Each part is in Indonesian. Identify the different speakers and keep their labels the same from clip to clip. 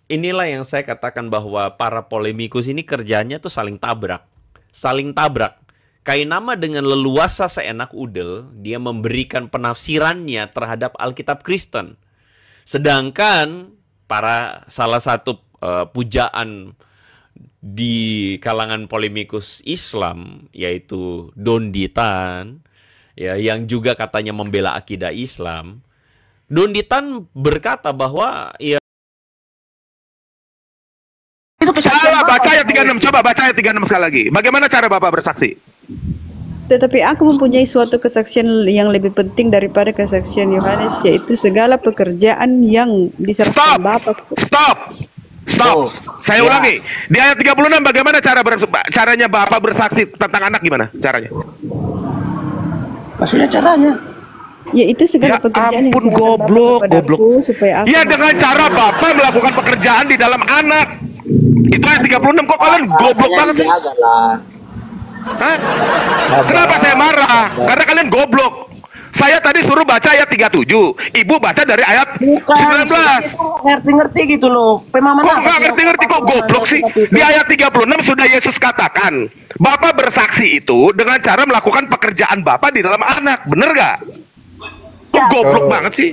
Speaker 1: inilah yang saya katakan bahwa para polemikus ini kerjanya tuh saling tabrak. Saling tabrak. Kainama dengan leluasa seenak udel, dia memberikan penafsirannya terhadap Alkitab Kristen. Sedangkan salah satu pujaan di kalangan polemikus Islam, yaitu Donditan, ya, yang juga katanya membela akidah Islam, Donditan berkata bahwa ya
Speaker 2: Itu kesaksian
Speaker 3: Salah,
Speaker 2: Bapak.
Speaker 3: baca ayat 36. Coba baca ayat 36 sekali lagi. Bagaimana cara Bapak bersaksi?
Speaker 4: Tetapi aku mempunyai suatu kesaksian yang lebih penting daripada kesaksian Yohanes, yaitu segala pekerjaan yang diserahkan Bapa.
Speaker 3: Stop.
Speaker 2: Oh,
Speaker 3: Saya
Speaker 2: ya.
Speaker 3: ulangi. Di ayat 36 bagaimana caranya Bapak bersaksi tentang anak, gimana caranya?
Speaker 2: Maksudnya caranya?
Speaker 4: Yaitu segala
Speaker 3: Ya
Speaker 4: pekerjaan yang
Speaker 3: ampun,
Speaker 4: diserahkan Bapa
Speaker 3: goblok.
Speaker 4: kepadaku, supaya aku
Speaker 3: Ya dengan cara Bapak melakukan pekerjaan di dalam anak. Itu ayat 36. Kok kalian goblok banget sih? Hah? Kenapa saya marah? Karena kalian goblok. Saya tadi suruh baca ayat 37. Ibu baca dari ayat 19.
Speaker 2: Ngerti-ngerti gitu loh. Pemahaman
Speaker 3: Kok nggak ngerti-ngerti, kok goblok sih? Di ayat 36 sudah Yesus katakan, Bapak bersaksi itu dengan cara melakukan pekerjaan Bapak di dalam anak. Bener gak? Kok goblok banget sih?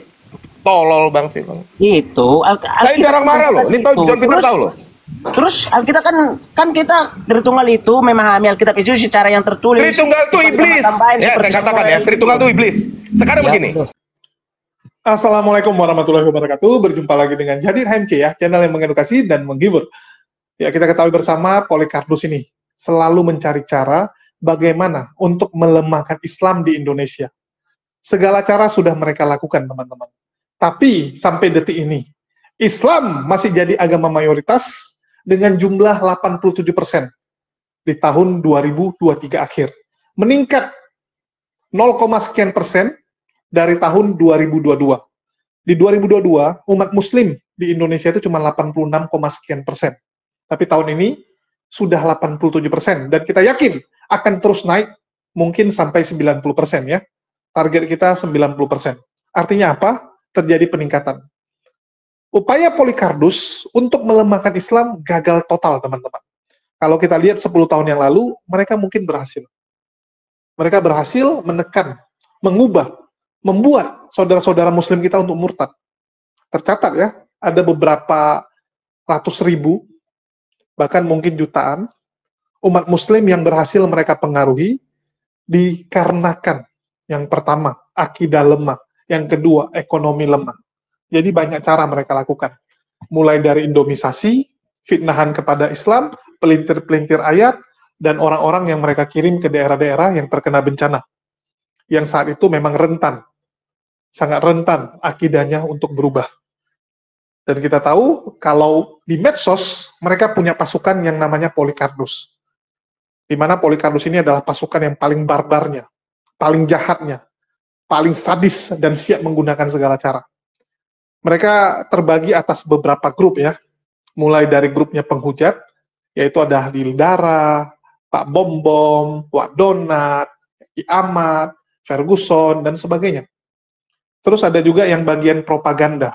Speaker 3: Tolol banget sih.
Speaker 2: Itu
Speaker 3: Saya jarang marah loh. Ini tahu John Peter tahu loh.
Speaker 2: Terus Alkitab kan kita Tritunggal itu memahami Alkitab itu secara yang tertulis.
Speaker 3: Tritunggal itu iblis. Ya, saya katakan ya, Tritunggal itu iblis. Sekarang begini.
Speaker 5: Assalamualaikum warahmatullahi wabarakatuh. Berjumpa lagi dengan Jadir HMC ya, channel yang mengedukasi dan menghibur. Ya, kita ketahui bersama Polycarpus ini selalu mencari cara bagaimana untuk melemahkan Islam di Indonesia. Segala cara sudah mereka lakukan, teman-teman. Tapi sampai detik ini, Islam masih jadi agama mayoritas dengan jumlah 87% di tahun 2023 akhir. Meningkat 0, sekian persen dari tahun 2022. Di 2022, umat muslim di Indonesia itu cuma 86, sekian persen. Tapi tahun ini sudah 87%. Dan kita yakin akan terus naik mungkin sampai 90% ya. Target kita 90%. Artinya apa? Terjadi peningkatan. Upaya Polycarpus untuk melemahkan Islam gagal total, teman-teman. Kalau kita lihat 10 tahun yang lalu, mereka mungkin berhasil. Mereka berhasil menekan, mengubah, membuat saudara-saudara muslim kita untuk murtad. Tercatat ya, ada beberapa ratus ribu, bahkan mungkin jutaan, umat muslim yang berhasil mereka pengaruhi, dikarenakan yang pertama, akidah lemah. Yang kedua, ekonomi lemah. Jadi banyak cara mereka lakukan. Mulai dari indomisasi, fitnahan kepada Islam, pelintir-pelintir ayat, dan orang-orang yang mereka kirim ke daerah-daerah yang terkena bencana. Yang saat itu memang rentan. Sangat rentan akidahnya untuk berubah. Dan kita tahu, kalau di medsos, mereka punya pasukan yang namanya Polycarpus. Di mana Polycarpus ini adalah pasukan yang paling barbarnya, paling jahatnya, paling sadis, dan siap menggunakan segala cara. Mereka terbagi atas beberapa grup ya, mulai dari grupnya penghujat, yaitu ada Halil Dara, Pak Bom, Wak Donat, Ki Ahmad, Ferguson, dan sebagainya. Terus ada juga yang bagian propaganda,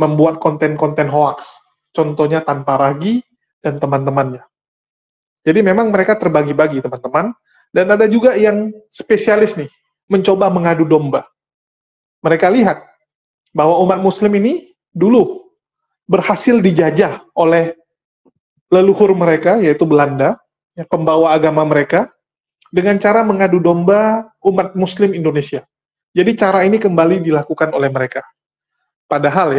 Speaker 5: membuat konten-konten hoax, contohnya Tanpa Ragi dan teman-temannya. Jadi memang mereka terbagi-bagi, teman-teman, dan ada juga yang spesialis nih, mencoba mengadu domba. Mereka lihat bahwa umat muslim ini dulu berhasil dijajah oleh leluhur mereka, yaitu Belanda, yang pembawa agama mereka, dengan cara mengadu domba umat muslim Indonesia. Jadi cara ini kembali dilakukan oleh mereka. Padahal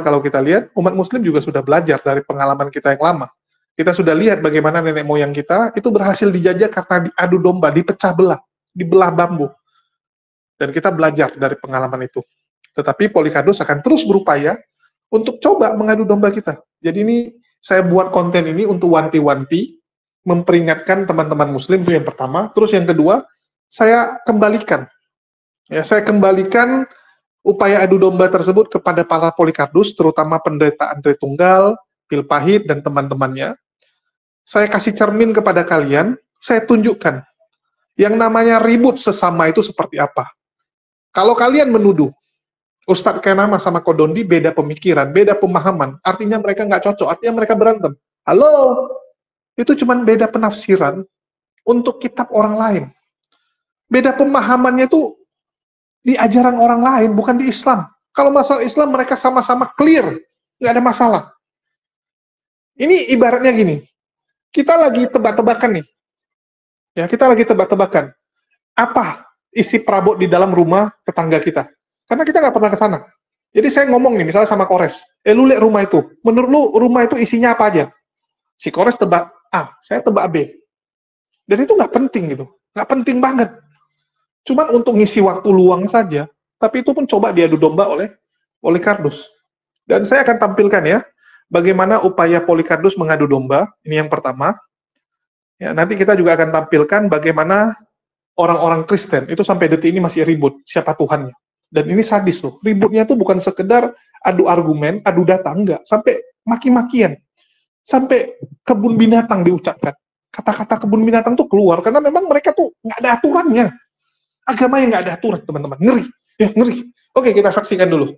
Speaker 5: kalau kita lihat, umat muslim juga sudah belajar dari pengalaman kita yang lama. Kita sudah lihat bagaimana nenek moyang kita itu berhasil dijajah karena diadu domba, dipecah belah, dibelah bambu. Dan kita belajar dari pengalaman itu. Tetapi Polycarpus akan terus berupaya untuk coba mengadu domba kita. Jadi ini saya buat konten ini untuk wanti-wanti, memperingatkan teman-teman muslim, itu yang pertama. Terus yang kedua, saya kembalikan. Ya, saya kembalikan upaya adu domba tersebut kepada para Polycarpus, terutama pendeta Andre Tunggal, Pil Pahit, dan teman-temannya. Saya kasih cermin kepada kalian, saya tunjukkan yang namanya ribut sesama itu seperti apa. Kalau kalian menuduh Ustadz Kenama sama Kodondi beda pemikiran, beda pemahaman. Artinya mereka nggak cocok, artinya mereka berantem. Halo, itu cuma beda penafsiran untuk kitab orang lain. Beda pemahamannya itu di ajaran orang lain, bukan di Islam. Kalau masalah Islam mereka sama-sama clear, nggak ada masalah. Ini ibaratnya gini, kita lagi tebak-tebakan nih. Ya, kita lagi tebak-tebakan. Apa isi perabot di dalam rumah tetangga kita? Karena kita nggak pernah ke sana. Jadi saya ngomong nih, misalnya sama Kores, lu lihat rumah itu. Menurut lu rumah itu isinya apa aja? Si Kores tebak A, saya tebak B. Dan itu nggak penting gitu, nggak penting banget. Cuman untuk ngisi waktu luang saja. Tapi itu pun coba diadu domba oleh Polycardos. Dan saya akan tampilkan ya, bagaimana upaya Polycardos mengadu domba. Ini yang pertama. Ya, nanti kita juga akan tampilkan bagaimana orang-orang Kristen itu sampai detik ini masih ribut siapa Tuhannya. Dan ini sadis loh. Ributnya tuh bukan sekedar adu argumen, adu data, enggak. Sampai maki-makian. Sampai kebun binatang diucapkan. Kata-kata kebun binatang tuh keluar, karena memang mereka tuh nggak ada aturannya. Agama yang nggak ada aturan, teman-teman. Ngeri. Ya, ngeri. Oke, kita saksikan dulu.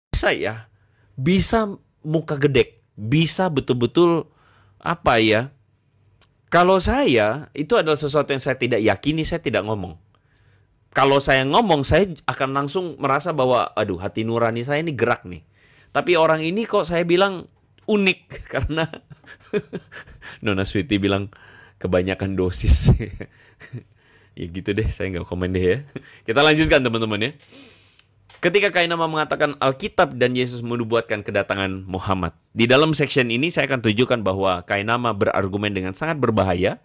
Speaker 1: Bisa ya, bisa muka gedek, bisa betul-betul apa ya? Kalau saya, itu adalah sesuatu yang saya tidak yakini, saya tidak ngomong. Kalau saya ngomong, saya akan langsung merasa bahwa, aduh, hati nurani saya ini gerak nih. Tapi orang ini kok saya bilang unik, karena Nona Sweety bilang kebanyakan dosis. Ya gitu deh, saya nggak komen deh ya. Kita lanjutkan teman-teman ya. Ketika Kainama mengatakan Alkitab dan Yesus menubuatkan kedatangan Muhammad. Di dalam section ini saya akan tunjukkan bahwa Kainama berargumen dengan sangat berbahaya.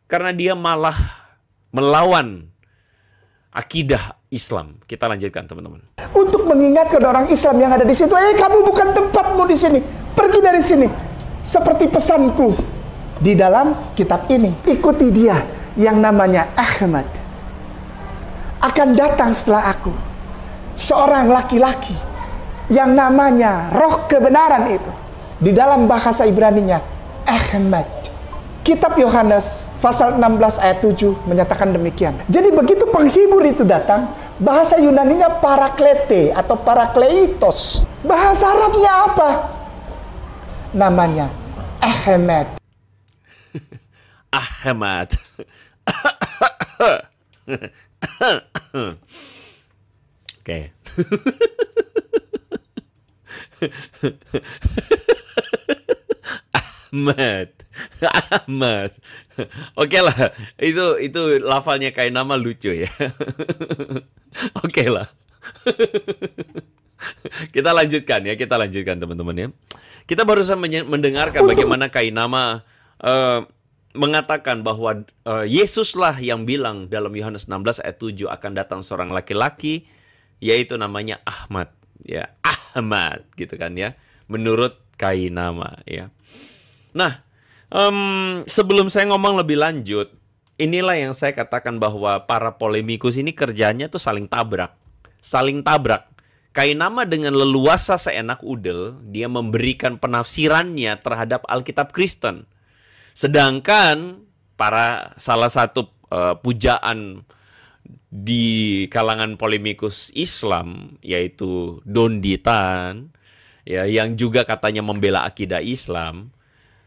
Speaker 1: Karena dia malah melawan akidah Islam. Kita lanjutkan teman-teman.
Speaker 6: Untuk mengingatkan orang Islam yang ada di situ, kamu bukan tempatmu di sini. Pergi dari sini. Seperti pesanku di dalam kitab ini. Ikuti dia yang namanya Ahmad. Akan datang setelah aku seorang laki-laki yang namanya roh kebenaran itu. Di dalam bahasa Ibraninya Ahmad. Kitab Yohanes pasal 16 ayat 7 menyatakan demikian. Jadi begitu penghibur itu datang, bahasa Yunaninya paraklete atau parakleitos. Bahasa Arabnya apa? Namanya Ahmad.
Speaker 1: Ahmad. Oke. Ahmad. Oke lah, itu lafalnya Kainama lucu ya. Oke lah. Kita lanjutkan teman-teman ya. Kita barusan mendengarkan bagaimana Kainama mengatakan bahwa Yesuslah yang bilang dalam Yohanes 16 ayat 7 akan datang seorang laki-laki yaitu namanya Ahmad ya, Ahmad gitu kan ya, menurut Kainama ya. Nah, sebelum saya ngomong lebih lanjut, inilah yang saya katakan bahwa para polemikus ini kerjanya tuh saling tabrak. Kainama dengan leluasa seenak udel, dia memberikan penafsirannya terhadap Alkitab Kristen. Sedangkan salah satu pujaan di kalangan polemikus Islam, yaitu Donditan, ya, yang juga katanya membela akidah Islam.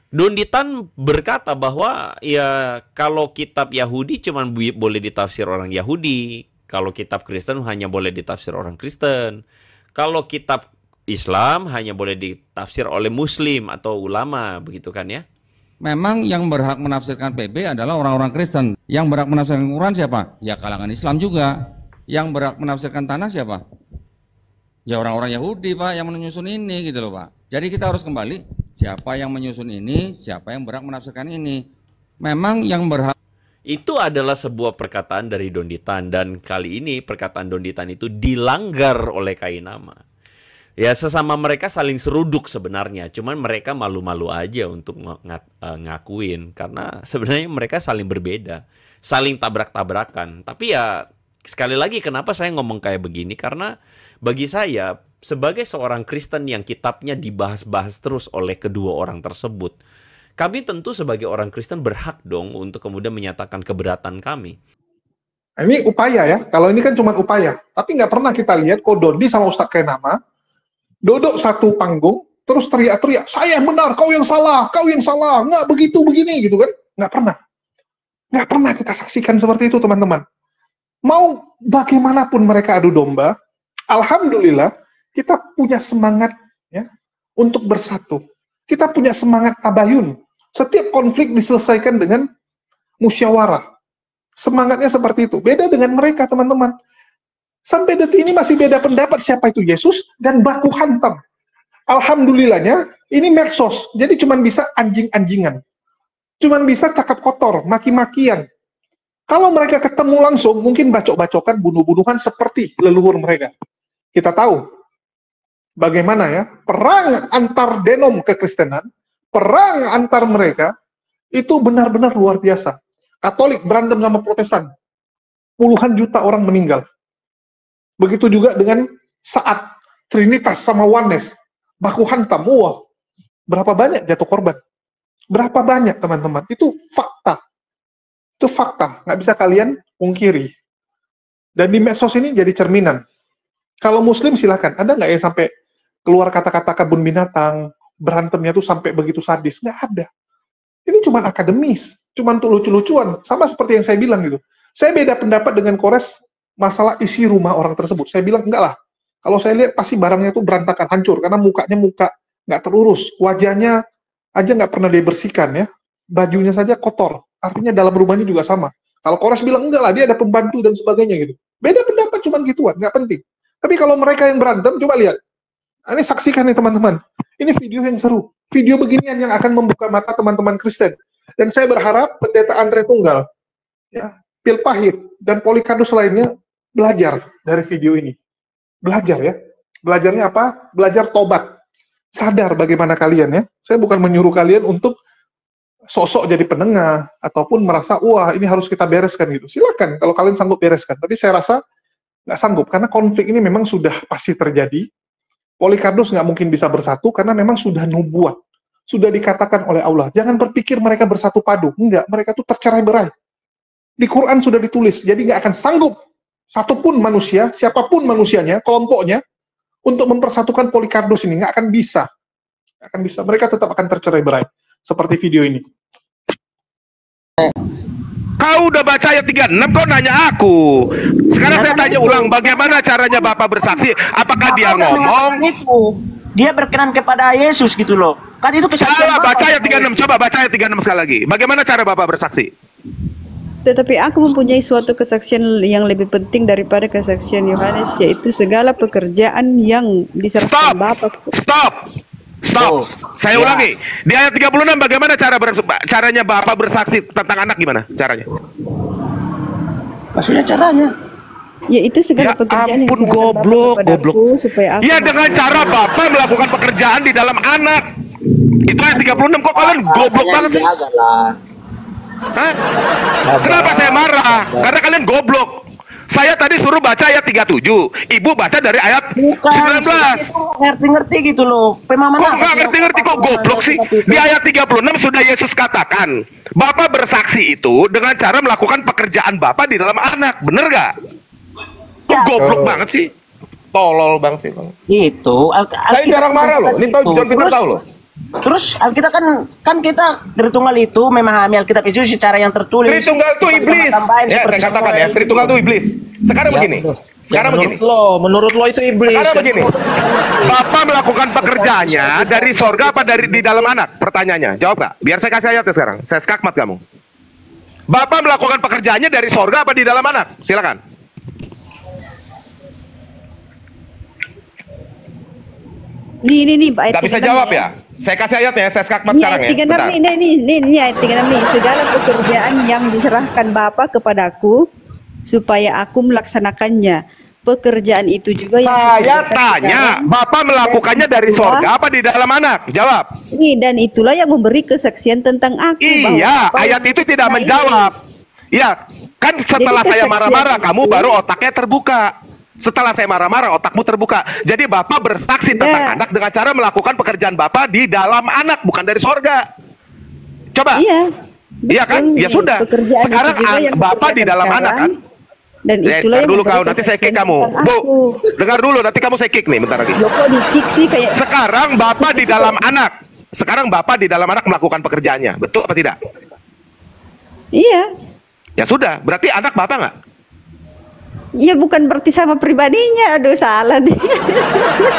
Speaker 1: Donditan berkata bahwa ya kalau kitab Yahudi cuma boleh ditafsir orang Yahudi, kalau kitab Kristen hanya boleh ditafsir orang Kristen, kalau kitab Islam hanya boleh ditafsir oleh Muslim atau ulama, begitu kan ya?
Speaker 7: Memang yang berhak menafsirkan PB adalah orang-orang Kristen. Yang berhak menafsirkan Quran siapa? Ya kalangan Islam juga. Yang berhak menafsirkan tanah siapa? Ya orang-orang Yahudi Pak yang menyusun ini gitu loh Pak. Jadi kita harus kembali, siapa yang menyusun ini, siapa yang berhak menafsirkan ini. Memang yang berhak.
Speaker 1: Itu adalah sebuah perkataan dari Donditan, dan kali ini perkataan Donditan itu dilanggar oleh Kainama. Ya sesama mereka saling seruduk sebenarnya, cuman mereka malu-malu aja untuk ngakuin karena sebenarnya mereka saling berbeda, saling tabrak-tabrakan. Tapi ya sekali lagi kenapa saya ngomong kayak begini, karena bagi saya sebagai seorang Kristen yang kitabnya dibahas-bahas terus oleh kedua orang tersebut, kami tentu sebagai orang Kristen berhak dong untuk kemudian menyatakan keberatan kami.
Speaker 5: Nah, ini upaya ya. Kalau ini kan cuma upaya. Tapi nggak pernah kita lihat Kododi sama Ustadz Kainama duduk satu panggung, terus teriak-teriak, saya yang benar, kau yang salah, nggak begitu, begini, gitu kan. Nggak pernah. Nggak pernah kita saksikan seperti itu, teman-teman. Mau bagaimanapun mereka adu domba, alhamdulillah, kita punya semangat ya untuk bersatu. Kita punya semangat tabayun. Setiap konflik diselesaikan dengan musyawarah. Semangatnya seperti itu. Beda dengan mereka, teman-teman. Sampai detik ini masih beda pendapat siapa itu Yesus dan baku hantam. Alhamdulillahnya, ini medsos. Jadi cuma bisa anjing-anjingan. Cuma bisa cakap kotor, maki-makian. Kalau mereka ketemu langsung, mungkin bacok-bacokan, bunuh-bunuhan seperti leluhur mereka. Kita tahu bagaimana ya, perang antar denom kekristenan, perang antar mereka, itu benar-benar luar biasa. Katolik berantem sama Protestan, puluhan juta orang meninggal. Begitu juga dengan saat Trinitas sama Oneness, baku hantam, wah, berapa banyak jatuh korban? Berapa banyak, teman-teman? Itu fakta. Itu fakta, nggak bisa kalian pungkiri. Dan di medsos ini jadi cerminan. Kalau Muslim silakan, ada nggak yang sampai keluar kata-kata kebun binatang, berantemnya tuh sampai begitu sadis? Nggak ada. Ini cuma akademis, cuma untuk lucu-lucuan, sama seperti yang saya bilang gitu. Saya beda pendapat dengan Kores masalah isi rumah orang tersebut. Saya bilang enggak lah. Kalau saya lihat pasti barangnya tuh berantakan, hancur, karena mukanya muka nggak terurus, wajahnya aja nggak pernah dibersihkan ya, bajunya saja kotor. Artinya dalam rumahnya juga sama. Kalau Kores bilang enggak lah, dia ada pembantu dan sebagainya gitu. Beda pendapat cuma gituan, nggak penting. Tapi kalau mereka yang berantem, coba lihat. Ini saksikan nih teman-teman. Ini video yang seru. Video beginian yang akan membuka mata teman-teman Kristen. Dan saya berharap pendeta Andre Tunggal, ya, Pil Pahit, dan Polikardus lainnya belajar dari video ini. Belajar ya. Belajarnya apa? Belajar tobat. Sadar bagaimana kalian ya. Saya bukan menyuruh kalian untuk sosok jadi penengah, ataupun merasa, wah ini harus kita bereskan gitu. Silakan kalau kalian sanggup bereskan. Tapi saya rasa nggak sanggup, karena konflik ini memang sudah pasti terjadi. Polikardus nggak mungkin bisa bersatu, karena memang sudah nubuat. Sudah dikatakan oleh Allah. Jangan berpikir mereka bersatu padu. Enggak, mereka tuh tercerai-berai. Di Quran sudah ditulis, jadi nggak akan sanggup satupun manusia, siapapun manusianya, kelompoknya, untuk mempersatukan Polikardus ini. Nggak akan bisa. Nggak akan bisa. Mereka tetap akan tercerai-berai. Seperti video ini.
Speaker 3: Kau udah baca ayat 36, kau nanya aku. Sekarang saya tanya ulang, bagaimana caranya Bapak bersaksi? Apakah dia ngomong?
Speaker 2: Dia berkenan kepada Yesus gitu loh. Kan itu kesaksian.
Speaker 3: Salah, baca ayat 36, coba baca ayat 36 sekali lagi. Bagaimana cara Bapak bersaksi?
Speaker 4: Tetapi aku mempunyai suatu kesaksian yang lebih penting daripada kesaksian Yohanes, yaitu segala pekerjaan yang diserahkan Bapa.
Speaker 3: Stop. Saya ulangi. Di ayat 36 bagaimana caranya Bapak bersaksi tentang anak, gimana caranya?
Speaker 2: Maksudnya caranya?
Speaker 4: Yaitu segala pekerjaan yang diserahkan
Speaker 3: goblok.
Speaker 4: Bapa kepadaku, supaya aku...
Speaker 3: Ya, dengan cara Bapak melakukan pekerjaan di dalam anak. Itu ayat 36, kok kalian goblok banget sih? Hah? Kenapa saya marah? Karena kalian goblok. Saya tadi suruh baca ayat 37, Ibu baca dari ayat 19.
Speaker 2: Ngerti-ngerti gitu loh. Pemahaman
Speaker 3: kok nggak ngerti-ngerti, kok goblok sih? Di ayat 36 sudah Yesus katakan, Bapak bersaksi itu dengan cara melakukan pekerjaan Bapak di dalam anak. Bener gak? Kok goblok banget sih? Tolol banget sih, Bang.
Speaker 2: Itu.
Speaker 3: Saya jarang marah loh. Ini tahu, John Peter tahu loh.
Speaker 2: Terus Alkitab kan kita Tritunggal itu memahami Alkitab itu secara yang tertulis.
Speaker 3: Tritunggal itu iblis. Ya, saya katakan ya, Tritunggal itu iblis. Sekarang begini. Sekarang begini.
Speaker 8: Menurut lo itu iblis.
Speaker 3: Sekarang begini. Bapak melakukan pekerjaannya dari sorga apa dari di dalam anak? Pertanyaannya, jawab gak? Biar saya kasih ayatnya sekarang. Saya skakmat kamu. Bapak melakukan pekerjaannya dari sorga apa di dalam anak? Silakan.
Speaker 4: Nih, ayat
Speaker 3: Gak bisa jawab ya? Saya kasih ayatnya, saya skakmat sekarang ya.
Speaker 4: Ini ayat 36 nih. Segala pekerjaan yang diserahkan Bapa kepadaku, supaya aku melaksanakannya. Pekerjaan itu juga yang
Speaker 3: saya tanya, Bapak melakukannya dari sorga apa di dalam anak? Jawab.
Speaker 4: Dan itulah yang memberi kesaksian tentang aku.
Speaker 3: Iya, ayat itu tidak menjawab. Iya, kan setelah saya marah-marah, kamu baru otaknya terbuka. Setelah saya marah-marah, otakmu terbuka. Jadi Bapak bersaksi tentang anak dengan cara melakukan pekerjaan Bapak di dalam anak, bukan dari sorga. Coba. Iya kan? Ya sudah. Sekarang Bapak di dalam anak kan?
Speaker 4: Dan itulah yang
Speaker 3: dulu kau,
Speaker 4: memberi
Speaker 3: nanti saya kick
Speaker 4: kesaksian
Speaker 3: kamu.
Speaker 4: tentang
Speaker 3: Bu,
Speaker 4: aku.
Speaker 3: dengar dulu, nanti kamu saya kick nih, bentar lagi.
Speaker 4: Loh, kok di-kick sih kayak
Speaker 3: Sekarang Bapak di dalam anak. Sekarang Bapak di dalam anak melakukan pekerjaannya. Betul apa tidak?
Speaker 4: iya.
Speaker 3: Ya sudah, berarti anak Bapak nggak?
Speaker 4: Ya bukan berarti sama pribadinya. Aduh, salah nih.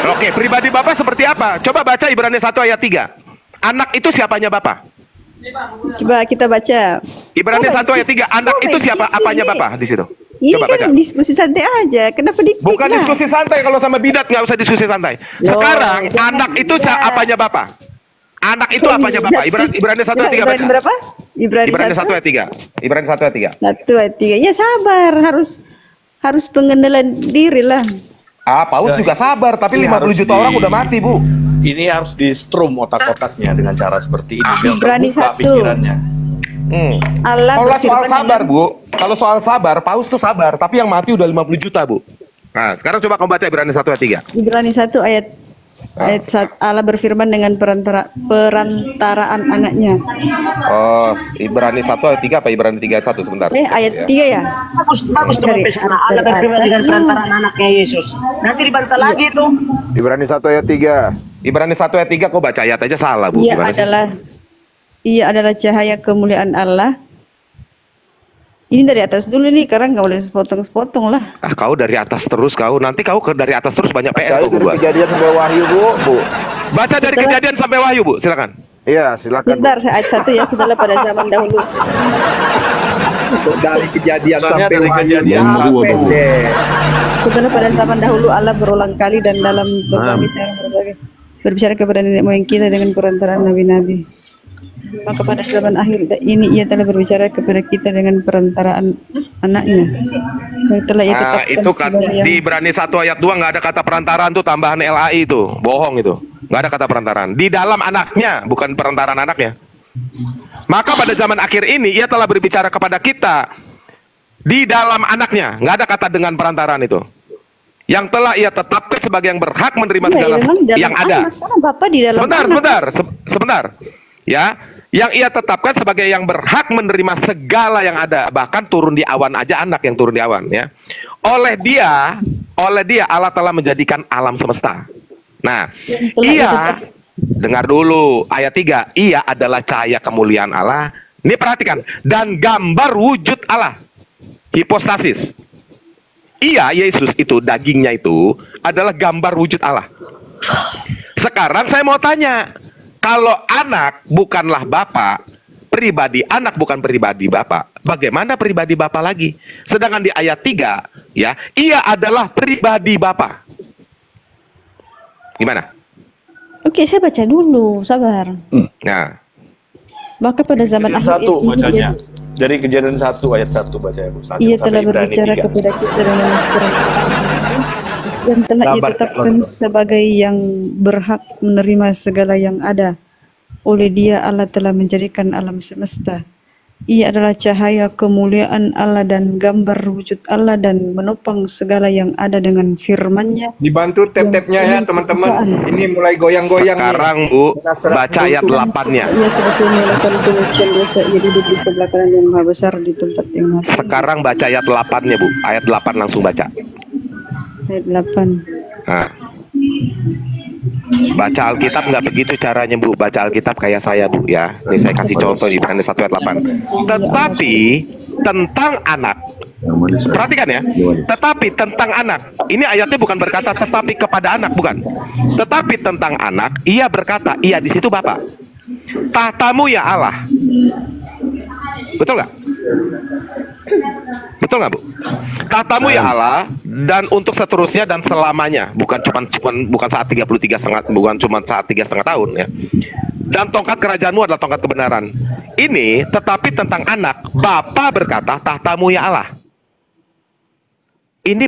Speaker 3: Oke, pribadi Bapak seperti apa? Coba baca Ibrani 1 ayat 3. Anak itu siapanya Bapak?
Speaker 4: Coba kita baca.
Speaker 3: Ibrani 1 ayat 3. Anak itu siapa? Apanya Bapak di situ?
Speaker 4: Ini
Speaker 3: Coba baca.
Speaker 4: kan diskusi santai aja. Kenapa di-kick
Speaker 3: Bukan
Speaker 4: lah?
Speaker 3: diskusi santai, kalau sama bidat nggak usah diskusi santai.
Speaker 4: Loh,
Speaker 3: Sekarang
Speaker 4: jangan
Speaker 3: anak itu
Speaker 4: bidat.
Speaker 3: apanya Bapak? Anak itu
Speaker 4: Kok
Speaker 3: apanya
Speaker 4: bidat
Speaker 3: Bapak?
Speaker 4: sih?
Speaker 3: Ibrani 1 ayat 3
Speaker 4: Ibrani
Speaker 3: baca.
Speaker 4: berapa?
Speaker 3: Ibrani 1 ayat 3. Ibrani 1 ayat 3.
Speaker 4: 1 ayat 3. Ya sabar, harus pengenalan diri lah.
Speaker 3: Ah, Paus juga sabar, tapi
Speaker 8: Ini
Speaker 3: 50
Speaker 8: harus
Speaker 3: juta orang udah mati, Bu.
Speaker 8: Ini harus di strum otak-otaknya dengan cara seperti ini biar
Speaker 4: Ibrani
Speaker 8: terbuka
Speaker 4: 1.
Speaker 8: pikirannya.
Speaker 4: Allah
Speaker 3: Kalau soal
Speaker 4: berfirman
Speaker 3: sabar,
Speaker 4: dengan-
Speaker 3: Bu. Kalau soal sabar, Paus tuh sabar, tapi yang mati udah 50 juta, Bu. Nah, sekarang coba kamu baca Ibrani 1 ayat 3.
Speaker 4: Ibrani 1 ayat 1, Allah berfirman dengan perantaraan anaknya.
Speaker 3: Oh, Ibrani 1 ayat 3 apa Ibrani 3 ayat 1 sebentar.
Speaker 4: Ayat 3 ya?
Speaker 2: Bagus tuh
Speaker 4: Dari
Speaker 2: Pesona. Allah berfirman dengan perantaraan anaknya Yesus. Nanti dibantah lagi tuh.
Speaker 9: Ibrani 1 ayat 3.
Speaker 3: Ibrani 1 ayat 3 kok baca ayat aja salah, Bu.
Speaker 4: Ia
Speaker 3: Gimana sih?
Speaker 4: adalah cahaya kemuliaan Allah. Ini dari atas dulu nih, karena nggak boleh sepotong-sepotong lah.
Speaker 3: Ah, kau dari atas terus kau. Nanti kau dari atas terus banyak PR
Speaker 9: Dari
Speaker 3: kau berdua.
Speaker 9: kejadian sampai wahyu, Bu.
Speaker 3: Baca dari kejadian sampai wahyu, Bu. Silakan.
Speaker 9: Iya, silakan. Bu.
Speaker 4: Sebentar, ayat 1 ya, sudahlah pada zaman dahulu.
Speaker 9: Dari kejadian
Speaker 8: Soalnya
Speaker 9: sampai
Speaker 8: dari
Speaker 9: wahyu.
Speaker 8: kejadian
Speaker 9: Pendek.
Speaker 4: Setelah pada zaman dahulu Allah berulang kali dan dalam berbagai cara berbicara kepada nenek moyang kita dengan perantaraan nabi-nabi. Maka pada zaman akhir ini ia telah berbicara kepada kita dengan perantaraan anaknya. Dan telah ia
Speaker 3: Nah,
Speaker 4: tetapkan
Speaker 3: itu kan
Speaker 4: sebagai yang-
Speaker 3: di Ibrani 1 ayat 2 nggak ada kata perantaraan tuh, tambahan LAI itu. Bohong itu. Nggak ada kata perantaraan. Di dalam anaknya, bukan perantaraan anaknya. Maka pada zaman akhir ini ia telah berbicara kepada kita di dalam anaknya. Nggak ada kata dengan perantaraan itu. Yang telah ia tetapkan sebagai yang berhak menerima
Speaker 4: Iya,
Speaker 3: segala
Speaker 4: memang dalam
Speaker 3: yang ada.
Speaker 4: anak, karena Bapak di dalam
Speaker 3: Sebentar,
Speaker 4: anak.
Speaker 3: sebentar. Ya, yang ia tetapkan sebagai yang berhak menerima segala yang ada, bahkan turun di awan aja, anak yang turun di awan, ya. Oleh dia Allah telah menjadikan alam semesta. Nah,
Speaker 4: Yang telah ia
Speaker 3: dengar dulu ayat 3, ia adalah cahaya kemuliaan Allah. Ini perhatikan, dan gambar wujud Allah. Hipostasis. Ia, Yesus itu, dagingnya itu adalah gambar wujud Allah. Sekarang saya mau tanya, kalau anak bukanlah Bapak, pribadi anak bukan pribadi Bapak, bagaimana pribadi Bapak lagi? Sedangkan di ayat 3, ya, ia adalah pribadi Bapak. Gimana?
Speaker 4: Oke, saya baca dulu, sabar.
Speaker 3: Nah,
Speaker 4: Maka pada zaman
Speaker 8: Kejadian
Speaker 4: akhir
Speaker 8: 1
Speaker 4: ini
Speaker 8: bacanya. Dari kejadian 1 ayat 1 bacanya, Bu. Sampai
Speaker 4: ia telah
Speaker 8: Ibrani
Speaker 4: berbicara
Speaker 8: 3.
Speaker 4: kepada kita dengan dan telah ia
Speaker 8: Gambar
Speaker 4: tetapkan
Speaker 8: cek,
Speaker 4: sebagai yang berhak menerima segala yang ada. Oleh dia Allah telah menjadikan alam semesta. Ia adalah cahaya kemuliaan Allah dan gambar wujud Allah dan menopang segala yang ada dengan firman-Nya.
Speaker 10: Dibantu tab-tabnya ya teman-teman. Ini mulai goyang-goyang.
Speaker 3: sekarang Bu, baca ayat 8-nya.
Speaker 4: Ia selesai melakukan penyucian dosa, ia duduk di sebelah kanan yang maha besar di tempat yang maha tinggi.
Speaker 3: Sekarang baca ayat 8-nya, Bu. Ayat 8 langsung baca.
Speaker 4: Ayat 8.
Speaker 3: Nah. Baca Alkitab nggak begitu caranya, Bu. Baca Alkitab kayak saya, Bu, ya. Ini saya kasih contoh di Ibrani 1 ayat 8. Tetapi tentang anak, perhatikan ya. Tetapi tentang anak, ini ayatnya bukan berkata tetapi kepada anak, bukan. Tetapi tentang anak, ia berkata, iya di situ Bapak. Tahtamu ya Allah. Betul nggak? Betul nggak, Bu? Tahtamu ya Allah, dan untuk seterusnya dan selamanya, bukan saat 33,5, bukan cuma saat 3,5 tahun, ya. Dan tongkat kerajaanmu adalah tongkat kebenaran. Ini tetapi tentang anak, Bapa berkata tahtamu ya Allah. Ini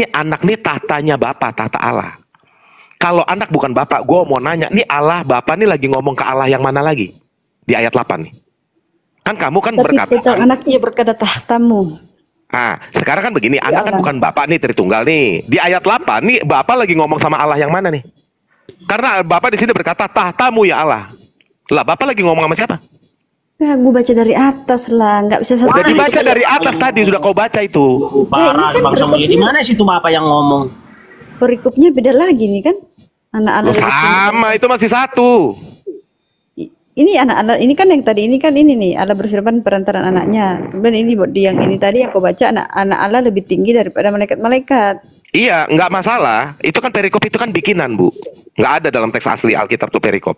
Speaker 3: anak nih tahtanya Bapa, tahta Allah. Kalau anak bukan Bapak, gue mau nanya, nih Allah Bapak nih lagi ngomong ke Allah yang mana lagi? Di ayat 8 nih. Kan kamu kan
Speaker 4: Tapi
Speaker 3: berkata
Speaker 4: tentang anak ia berkata tahtamu.
Speaker 3: Nah, sekarang kan begini, anak kan bukan Bapak nih, Tritunggal nih. Di ayat 8 nih, Bapak lagi ngomong sama Allah yang mana nih? Karena Bapak di sini berkata, tahtamu ya Allah. Lah, Bapak lagi ngomong sama siapa?
Speaker 4: Nggak, gue baca dari atas lah, nggak bisa satu.
Speaker 3: Udah dibaca dari atas tadi, sudah kau baca itu.
Speaker 2: Parah,
Speaker 4: kan
Speaker 2: Bang Samuel. Di mana sih itu Bapak yang ngomong?
Speaker 4: Perikopnya beda lagi nih kan? Anak-anak
Speaker 3: Sama, itu masih satu.
Speaker 4: ini anak-anak ini kan yang tadi ini kan ini nih Allah berfirman perantaraan anaknya. Kemudian ini buat yang ini tadi yang kau baca anak Allah lebih tinggi daripada malaikat-malaikat.
Speaker 3: Iya, nggak masalah. Itu kan perikop itu kan bikinan, Bu. Nggak ada dalam teks asli Alkitab tuh perikop.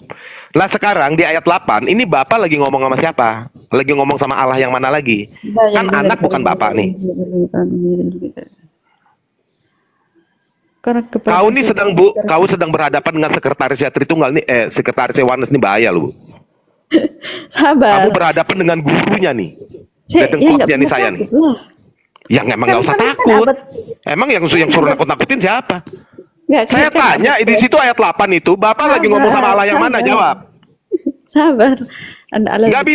Speaker 3: Lah sekarang di ayat 8, ini Bapak lagi ngomong sama siapa? Lagi ngomong sama Allah yang mana lagi? Kan anak bukan Bapak nih. Kau nih sedang kau sedang berhadapan dengan sekretarisnya Tritunggal nih, sekretarisnya Yohanes nih bahaya lu.
Speaker 4: Sabar.
Speaker 3: Kamu berhadapan dengan gurunya nih. Datang kosnya nih saya nih. Yang emang nggak usah takut. Emang yang suruh nakut-nakutin siapa? Saya tanya di situ ayat 8 itu, Bapak lagi ngomong sama Allah yang mana? Jawab.
Speaker 4: Sabar.
Speaker 3: Nggak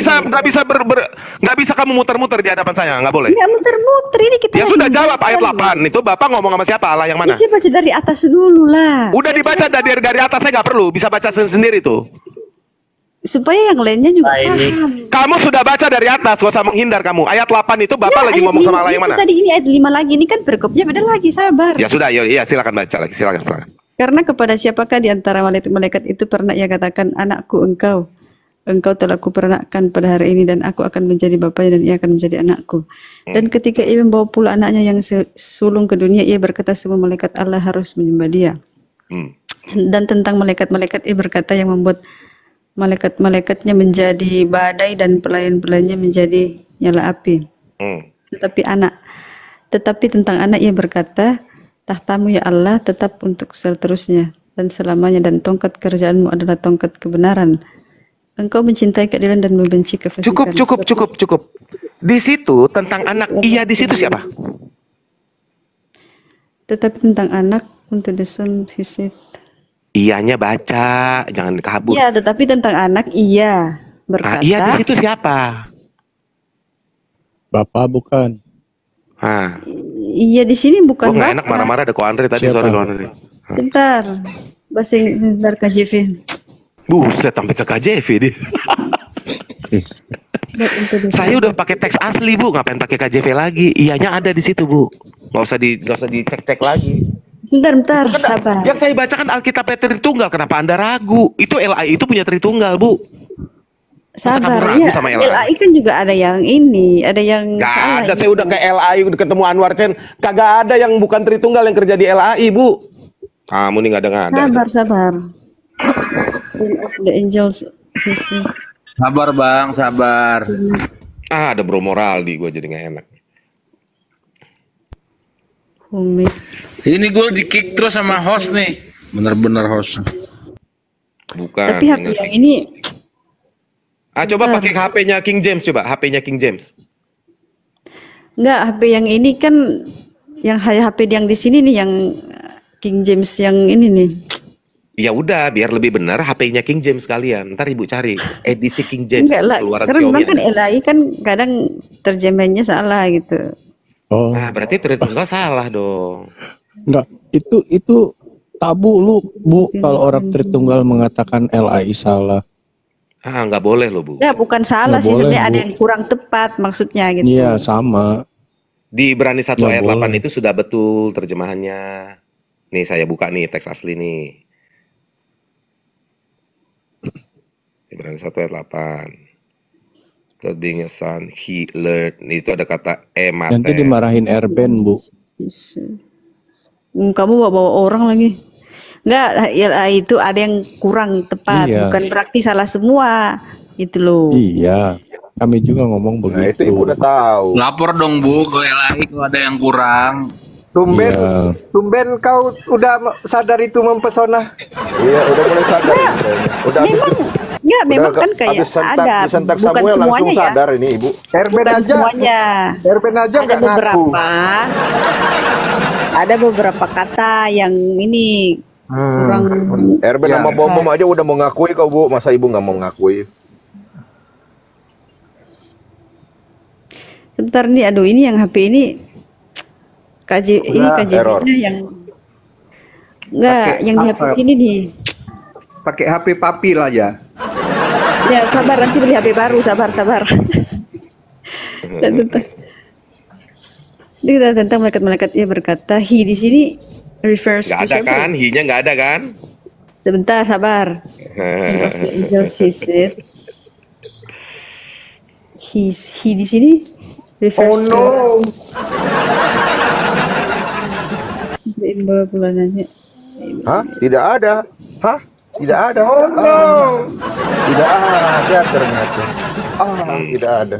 Speaker 3: bisa kamu muter-muter di hadapan saya, nggak boleh.
Speaker 4: Nggak muter-muter ini kita.
Speaker 3: Ya sudah jawab ayat 8 itu, Bapak ngomong sama siapa? Allah yang mana?
Speaker 4: Bisa baca dari atas dulu lah.
Speaker 3: Udah dibaca dari atas, saya nggak perlu, bisa baca sendiri tuh.
Speaker 4: Supaya yang lainnya juga paham.
Speaker 3: Kamu sudah baca dari atas, gak usah menghindar kamu. Ayat 8 itu Bapak lagi ngomong sama Allah yang mana?
Speaker 4: Tadi ini ayat 5 lagi, ini kan perikopnya beda lagi, sabar.
Speaker 3: Ya sudah, ya silakan baca lagi, silakan.
Speaker 4: Karena kepada siapakah di antara malaikat itu pernah ia katakan, anakku engkau telah kuperanakkan pada hari ini dan aku akan menjadi bapaknya dan ia akan menjadi anakku. Dan ketika ia membawa pula anaknya yang sulung ke dunia, ia berkata semua malaikat Allah harus menyembah dia. Dan tentang malaikat-malaikat ia berkata yang membuat malaikat-malaikatnya menjadi badai dan pelayan-pelayannya menjadi nyala api. Tetapi tentang anak ia berkata, tahtamu ya Allah tetap untuk seterusnya dan selamanya, dan tongkat kerjaanmu adalah tongkat kebenaran. Engkau mencintai keadilan dan membenci kefasikan.
Speaker 3: Cukup. Di situ tentang anak, iya di situ siapa?
Speaker 4: Tetapi tentang anak untuk the son hisis.
Speaker 3: Iyanya baca, jangan kabur.
Speaker 4: Iya, tetapi tentang anak iya berkata.
Speaker 3: Iya di situ siapa?
Speaker 11: Bapak bukan.
Speaker 4: Iya di sini bukan.
Speaker 3: Nggak enak marah-marah ada Ko Andre tadi, sorry Ko Andre.
Speaker 4: Bentar, bahasa Inggris KJV.
Speaker 3: Buset, sampai ke KJV dia. Saya udah pakai teks asli Bu, ngapain pakai KJV lagi? Iyanya ada di situ Bu, nggak usah dicek-cek lagi.
Speaker 4: Bentar, sabar.
Speaker 3: Yang saya bacakan Alkitab Tritunggal, kenapa Anda ragu? Itu LAI itu punya Tritunggal, Bu.
Speaker 4: Sabar ya, sama LAI kan juga ada yang ini, ada yang
Speaker 3: salah. Gak ada, saya udah ke LAI, udah ketemu Anwar Chen, kagak ada yang bukan Tritunggal yang kerja di LAI, Bu. Kamu nih nggak ada.
Speaker 4: Sabar. Of the angels.
Speaker 10: Sabar Bang, sabar.
Speaker 3: Ada Bro Moraldi, gue jadi nggak enak.
Speaker 10: Ini gue di-kick terus sama host nih. Bener-bener host.
Speaker 3: Bukan.
Speaker 4: Tapi HP yang ini.
Speaker 3: Coba pakai HP-nya King James, coba HP-nya King James.
Speaker 4: Enggak, HP yang ini kan yang HP yang di sini nih, yang King James yang ini nih.
Speaker 3: Ya udah, biar lebih benar HP-nya King James kalian. Ntar Ibu cari edisi King James.
Speaker 4: Enggak lah, karena kan LAI kan kadang terjemahannya salah gitu.
Speaker 11: Oh.
Speaker 3: Nah, berarti Tritunggal salah dong.
Speaker 11: Enggak, itu tabu lu, Bu, kalau orang Tritunggal mengatakan LAI salah.
Speaker 3: Nggak boleh loh, Bu.
Speaker 4: Ya, bukan salah sih, sebenarnya ada yang kurang tepat maksudnya gitu.
Speaker 11: Iya, sama.
Speaker 3: Di Ibrani 1 ayat 8 itu sudah betul terjemahannya. Nih saya buka nih teks asli nih. Ibrani 1 ayat 8. God being a son, he learned. Itu ada kata emate.
Speaker 11: Nanti dimarahin Erben, Bu.
Speaker 4: Kamu bawa orang lagi. Enggak, ya, itu ada yang kurang tepat.
Speaker 11: Iya.
Speaker 4: Bukan berarti salah semua. Itu loh.
Speaker 11: Iya, kami juga ngomong begitu.
Speaker 9: Itu Ibu udah tahu.
Speaker 10: Lapor dong Bu ke LAI kalau ada yang kurang.
Speaker 6: Tumben kau udah sadar itu mempesona.
Speaker 9: Iya, udah mulai sadar. Udah
Speaker 4: memang kan kayak ada, bukan semuanya ya.
Speaker 9: Sadar ini Ibu.
Speaker 6: Erben aja
Speaker 4: semuanya.
Speaker 6: Erben aja
Speaker 4: ada beberapa. Ada beberapa kata yang ini kurang.
Speaker 9: Erben sama Bom aja udah mau ngakui kau Bu, masa Ibu nggak mau ngakui?
Speaker 4: Sebentar nih, aduh ini yang HP ini KJV-nya yang enggak, yang di HP sini nih.
Speaker 10: Pakai HP papi lah ya.
Speaker 4: Ya sabar, nanti beli HP baru, sabar. Dan tentang malaikat-malaikat, ia berkata, he di sini refers
Speaker 3: Nggak
Speaker 4: to
Speaker 3: ada
Speaker 4: siapa?
Speaker 3: kan? He-nya nggak ada kan?
Speaker 4: Sebentar, sabar. He of the angels, he said. He di sini refers to bawah bulanannya.
Speaker 9: Hah? Tidak ada. Hah? Tidak ada. Tidak ada ternyata. Tidak ada.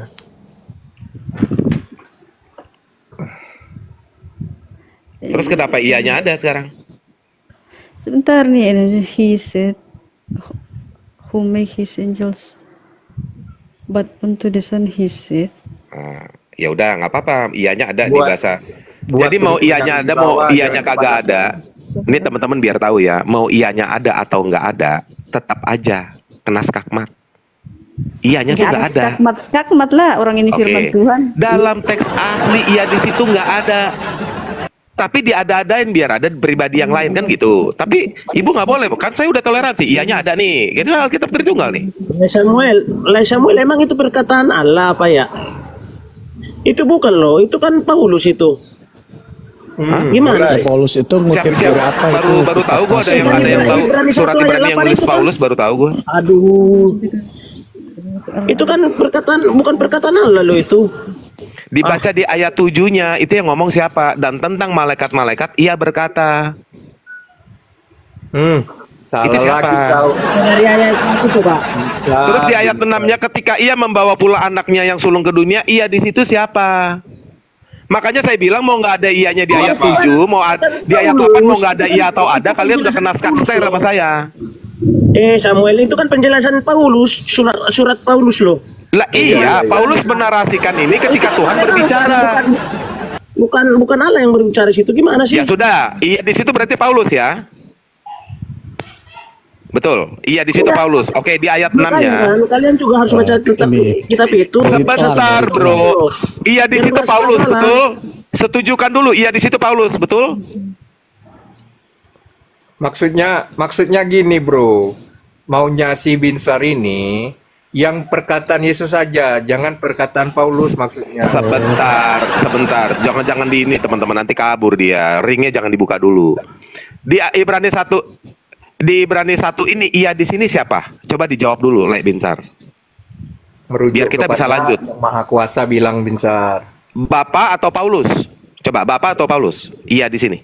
Speaker 3: Terus kenapa ianya ada sekarang?
Speaker 4: Sebentar nih, he said, who make his angels, but unto the son he said.
Speaker 3: Ya udah nggak apa-apa, ianya ada di bahasa. Jadi mau ianya ada, mau ianya kagak ada. Ini teman-teman biar tahu ya, mau ianya ada atau nggak ada, tetap aja kena skakmat. Ianya tuh nggak ada.
Speaker 4: Skakmat lah, orang ini firman Tuhan.
Speaker 3: Dalam teks asli iya di situ nggak ada. Tapi diada-adain biar ada pribadi yang lain kan gitu. Tapi ibu nggak boleh, kan saya udah toleransi. Ianya ada nih. Jadi Alkitab Tritunggal nih.
Speaker 2: Samuel emang itu perkataan Allah apa ya? Itu bukan loh, itu kan Paulus itu. Gimana sih?
Speaker 11: Paulus itu ngutip dari apa itu?
Speaker 3: Baru tahu gue ada yang tahu surat Ibrani yang nulis Paulus, baru tahu gue.
Speaker 2: Aduh. Itu kan perkataan, bukan perkataan Allah loh itu.
Speaker 3: Dibaca di ayat 7-nya, itu yang ngomong siapa? Dan tentang malaikat-malaikat, ia berkata. Itu siapa?
Speaker 2: Dari ayat 1 tuh, Pak.
Speaker 3: Terus di ayat 6-nya, ketika ia membawa pula anaknya yang sulung ke dunia, ia di situ siapa? Makanya saya bilang mau nggak ada ianya di ayat 7, mau di ayat 8 mau nggak ada iya atau ada, kalian udah kena skakster sama saya.
Speaker 2: Samuel itu kan penjelasan Paulus, surat Paulus loh.
Speaker 3: Lah iya, Paulus menarasikan ini ketika Tuhan berbicara.
Speaker 2: Bukan Allah yang berbicara situ, gimana sih?
Speaker 3: Ya sudah, iya di situ berarti Paulus ya. Betul, iya di situ Paulus. Oke, di ayat 6-nya.
Speaker 2: Kalian juga harus baca kitab itu.
Speaker 3: Sebentar, bro. Iya di situ Paulus, betul. Setujukan dulu, iya di situ Paulus, betul.
Speaker 12: Maksudnya gini, bro. Maunya si Binsar ini yang perkataan Yesus saja, jangan perkataan Paulus maksudnya.
Speaker 3: Sebentar. Jangan di ini teman-teman, nanti kabur dia. Ringnya jangan dibuka dulu. Di Ibrani 1 ini iya di sini siapa? Coba dijawab dulu, Lek Binsar.
Speaker 12: Merujuk
Speaker 3: biar kita bisa lanjut.
Speaker 12: Maha Kuasa bilang Binsar.
Speaker 3: Bapak atau Paulus? Coba Bapak atau Paulus? Iya di sini.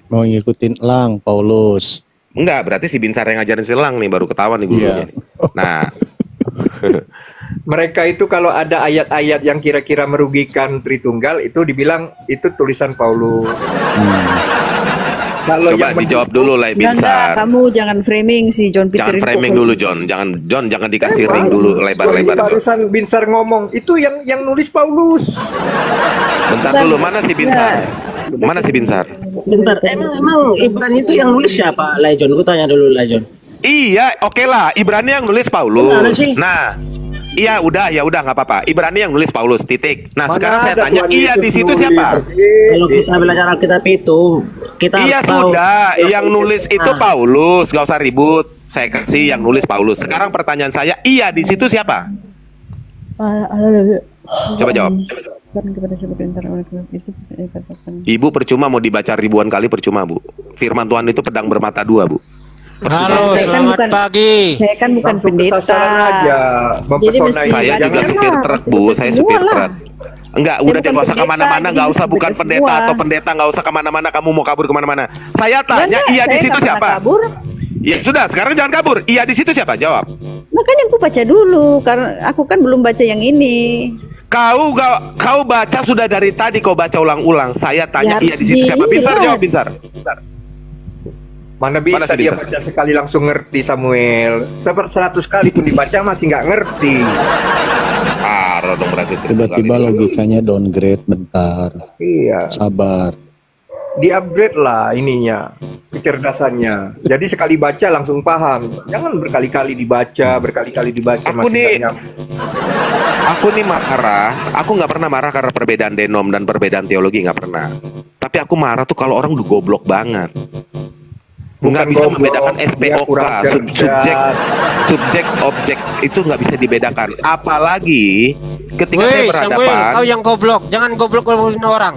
Speaker 11: Mau ngikutin Lang, Paulus.
Speaker 3: Enggak, berarti si Binsar yang ngajarin si Lang nih, baru ketahuan nih gurunya. Nah,
Speaker 12: mereka itu kalau ada ayat-ayat yang kira-kira merugikan Tritunggal itu dibilang itu tulisan Paulus. Kalau
Speaker 3: coba dijawab dulu lah Binsar.
Speaker 4: Kamu jangan framing si John Peter.
Speaker 3: Jangan framing dulu John, jangan dikasih ring dulu lebar-lebar.
Speaker 12: Barusan Binsar ngomong itu yang nulis Paulus.
Speaker 3: Bentar dulu, mana si Binsar? Mana si Binsar?
Speaker 2: Bentar, emang Ibrani itu yang nulis siapa, Lejon? Gue tanya dulu, Lejon.
Speaker 3: Iya, oke lah, Ibrani yang nulis Paulus. Nah, iya udah nggak apa-apa. Ibrani yang nulis Paulus, titik. Nah, sekarang saya tanya, iya di situ siapa?
Speaker 2: Kalau kita belajar Alkitab itu, kita
Speaker 3: iya
Speaker 2: tahu.
Speaker 3: Sudah, yang nulis itu Paulus, gak usah ribut. Saya kasih yang nulis Paulus. Sekarang pertanyaan saya, iya di situ siapa? Coba jawab. Ibu percuma mau dibaca ribuan kali percuma, Bu. Firman Tuhan itu pedang bermata dua, Bu.
Speaker 13: Halo, selamat pagi.
Speaker 4: Saya kan bukan pendeta.
Speaker 12: Jadi
Speaker 3: saya juga supir truk, Bu. Saya supir truk. Enggak, udah deh, nggak usah kemana-mana, nggak usah bukan pendeta atau pendeta, nggak usah kemana-mana. Kamu mau kabur kemana-mana? Saya tanya, iya di situ siapa? Ya sudah, sekarang jangan kabur. Iya di situ siapa? Jawab.
Speaker 4: Makanya aku baca dulu, karena aku kan belum baca yang ini.
Speaker 3: Kau baca sudah dari tadi, kau baca ulang-ulang. Saya tanya, iya di situ siapa? Binsar jawab, Binsar.
Speaker 12: Mana bisa dia baca sekali langsung ngerti, Samuel. 100 kali pun dibaca masih nggak ngerti.
Speaker 3: Dong berarti.
Speaker 11: Tiba-tiba logikanya downgrade bentar.
Speaker 12: Iya.
Speaker 11: Sabar.
Speaker 12: Di-upgrade lah ininya, kecerdasannya. Jadi sekali baca langsung paham. Jangan berkali-kali dibaca, Aku nih marah. Aku nggak pernah marah karena perbedaan denom dan perbedaan teologi, nggak pernah. Tapi aku marah tuh kalau orang udah goblok banget.
Speaker 3: Nggak bisa membedakan
Speaker 12: dia
Speaker 3: SPOK,
Speaker 12: kurang cerdas.
Speaker 3: subjek, objek itu nggak bisa dibedakan. Apalagi ketika saya
Speaker 13: Woi, Samuel,
Speaker 3: berhadapan,
Speaker 13: kau yang goblok. Jangan goblok-goblokin orang.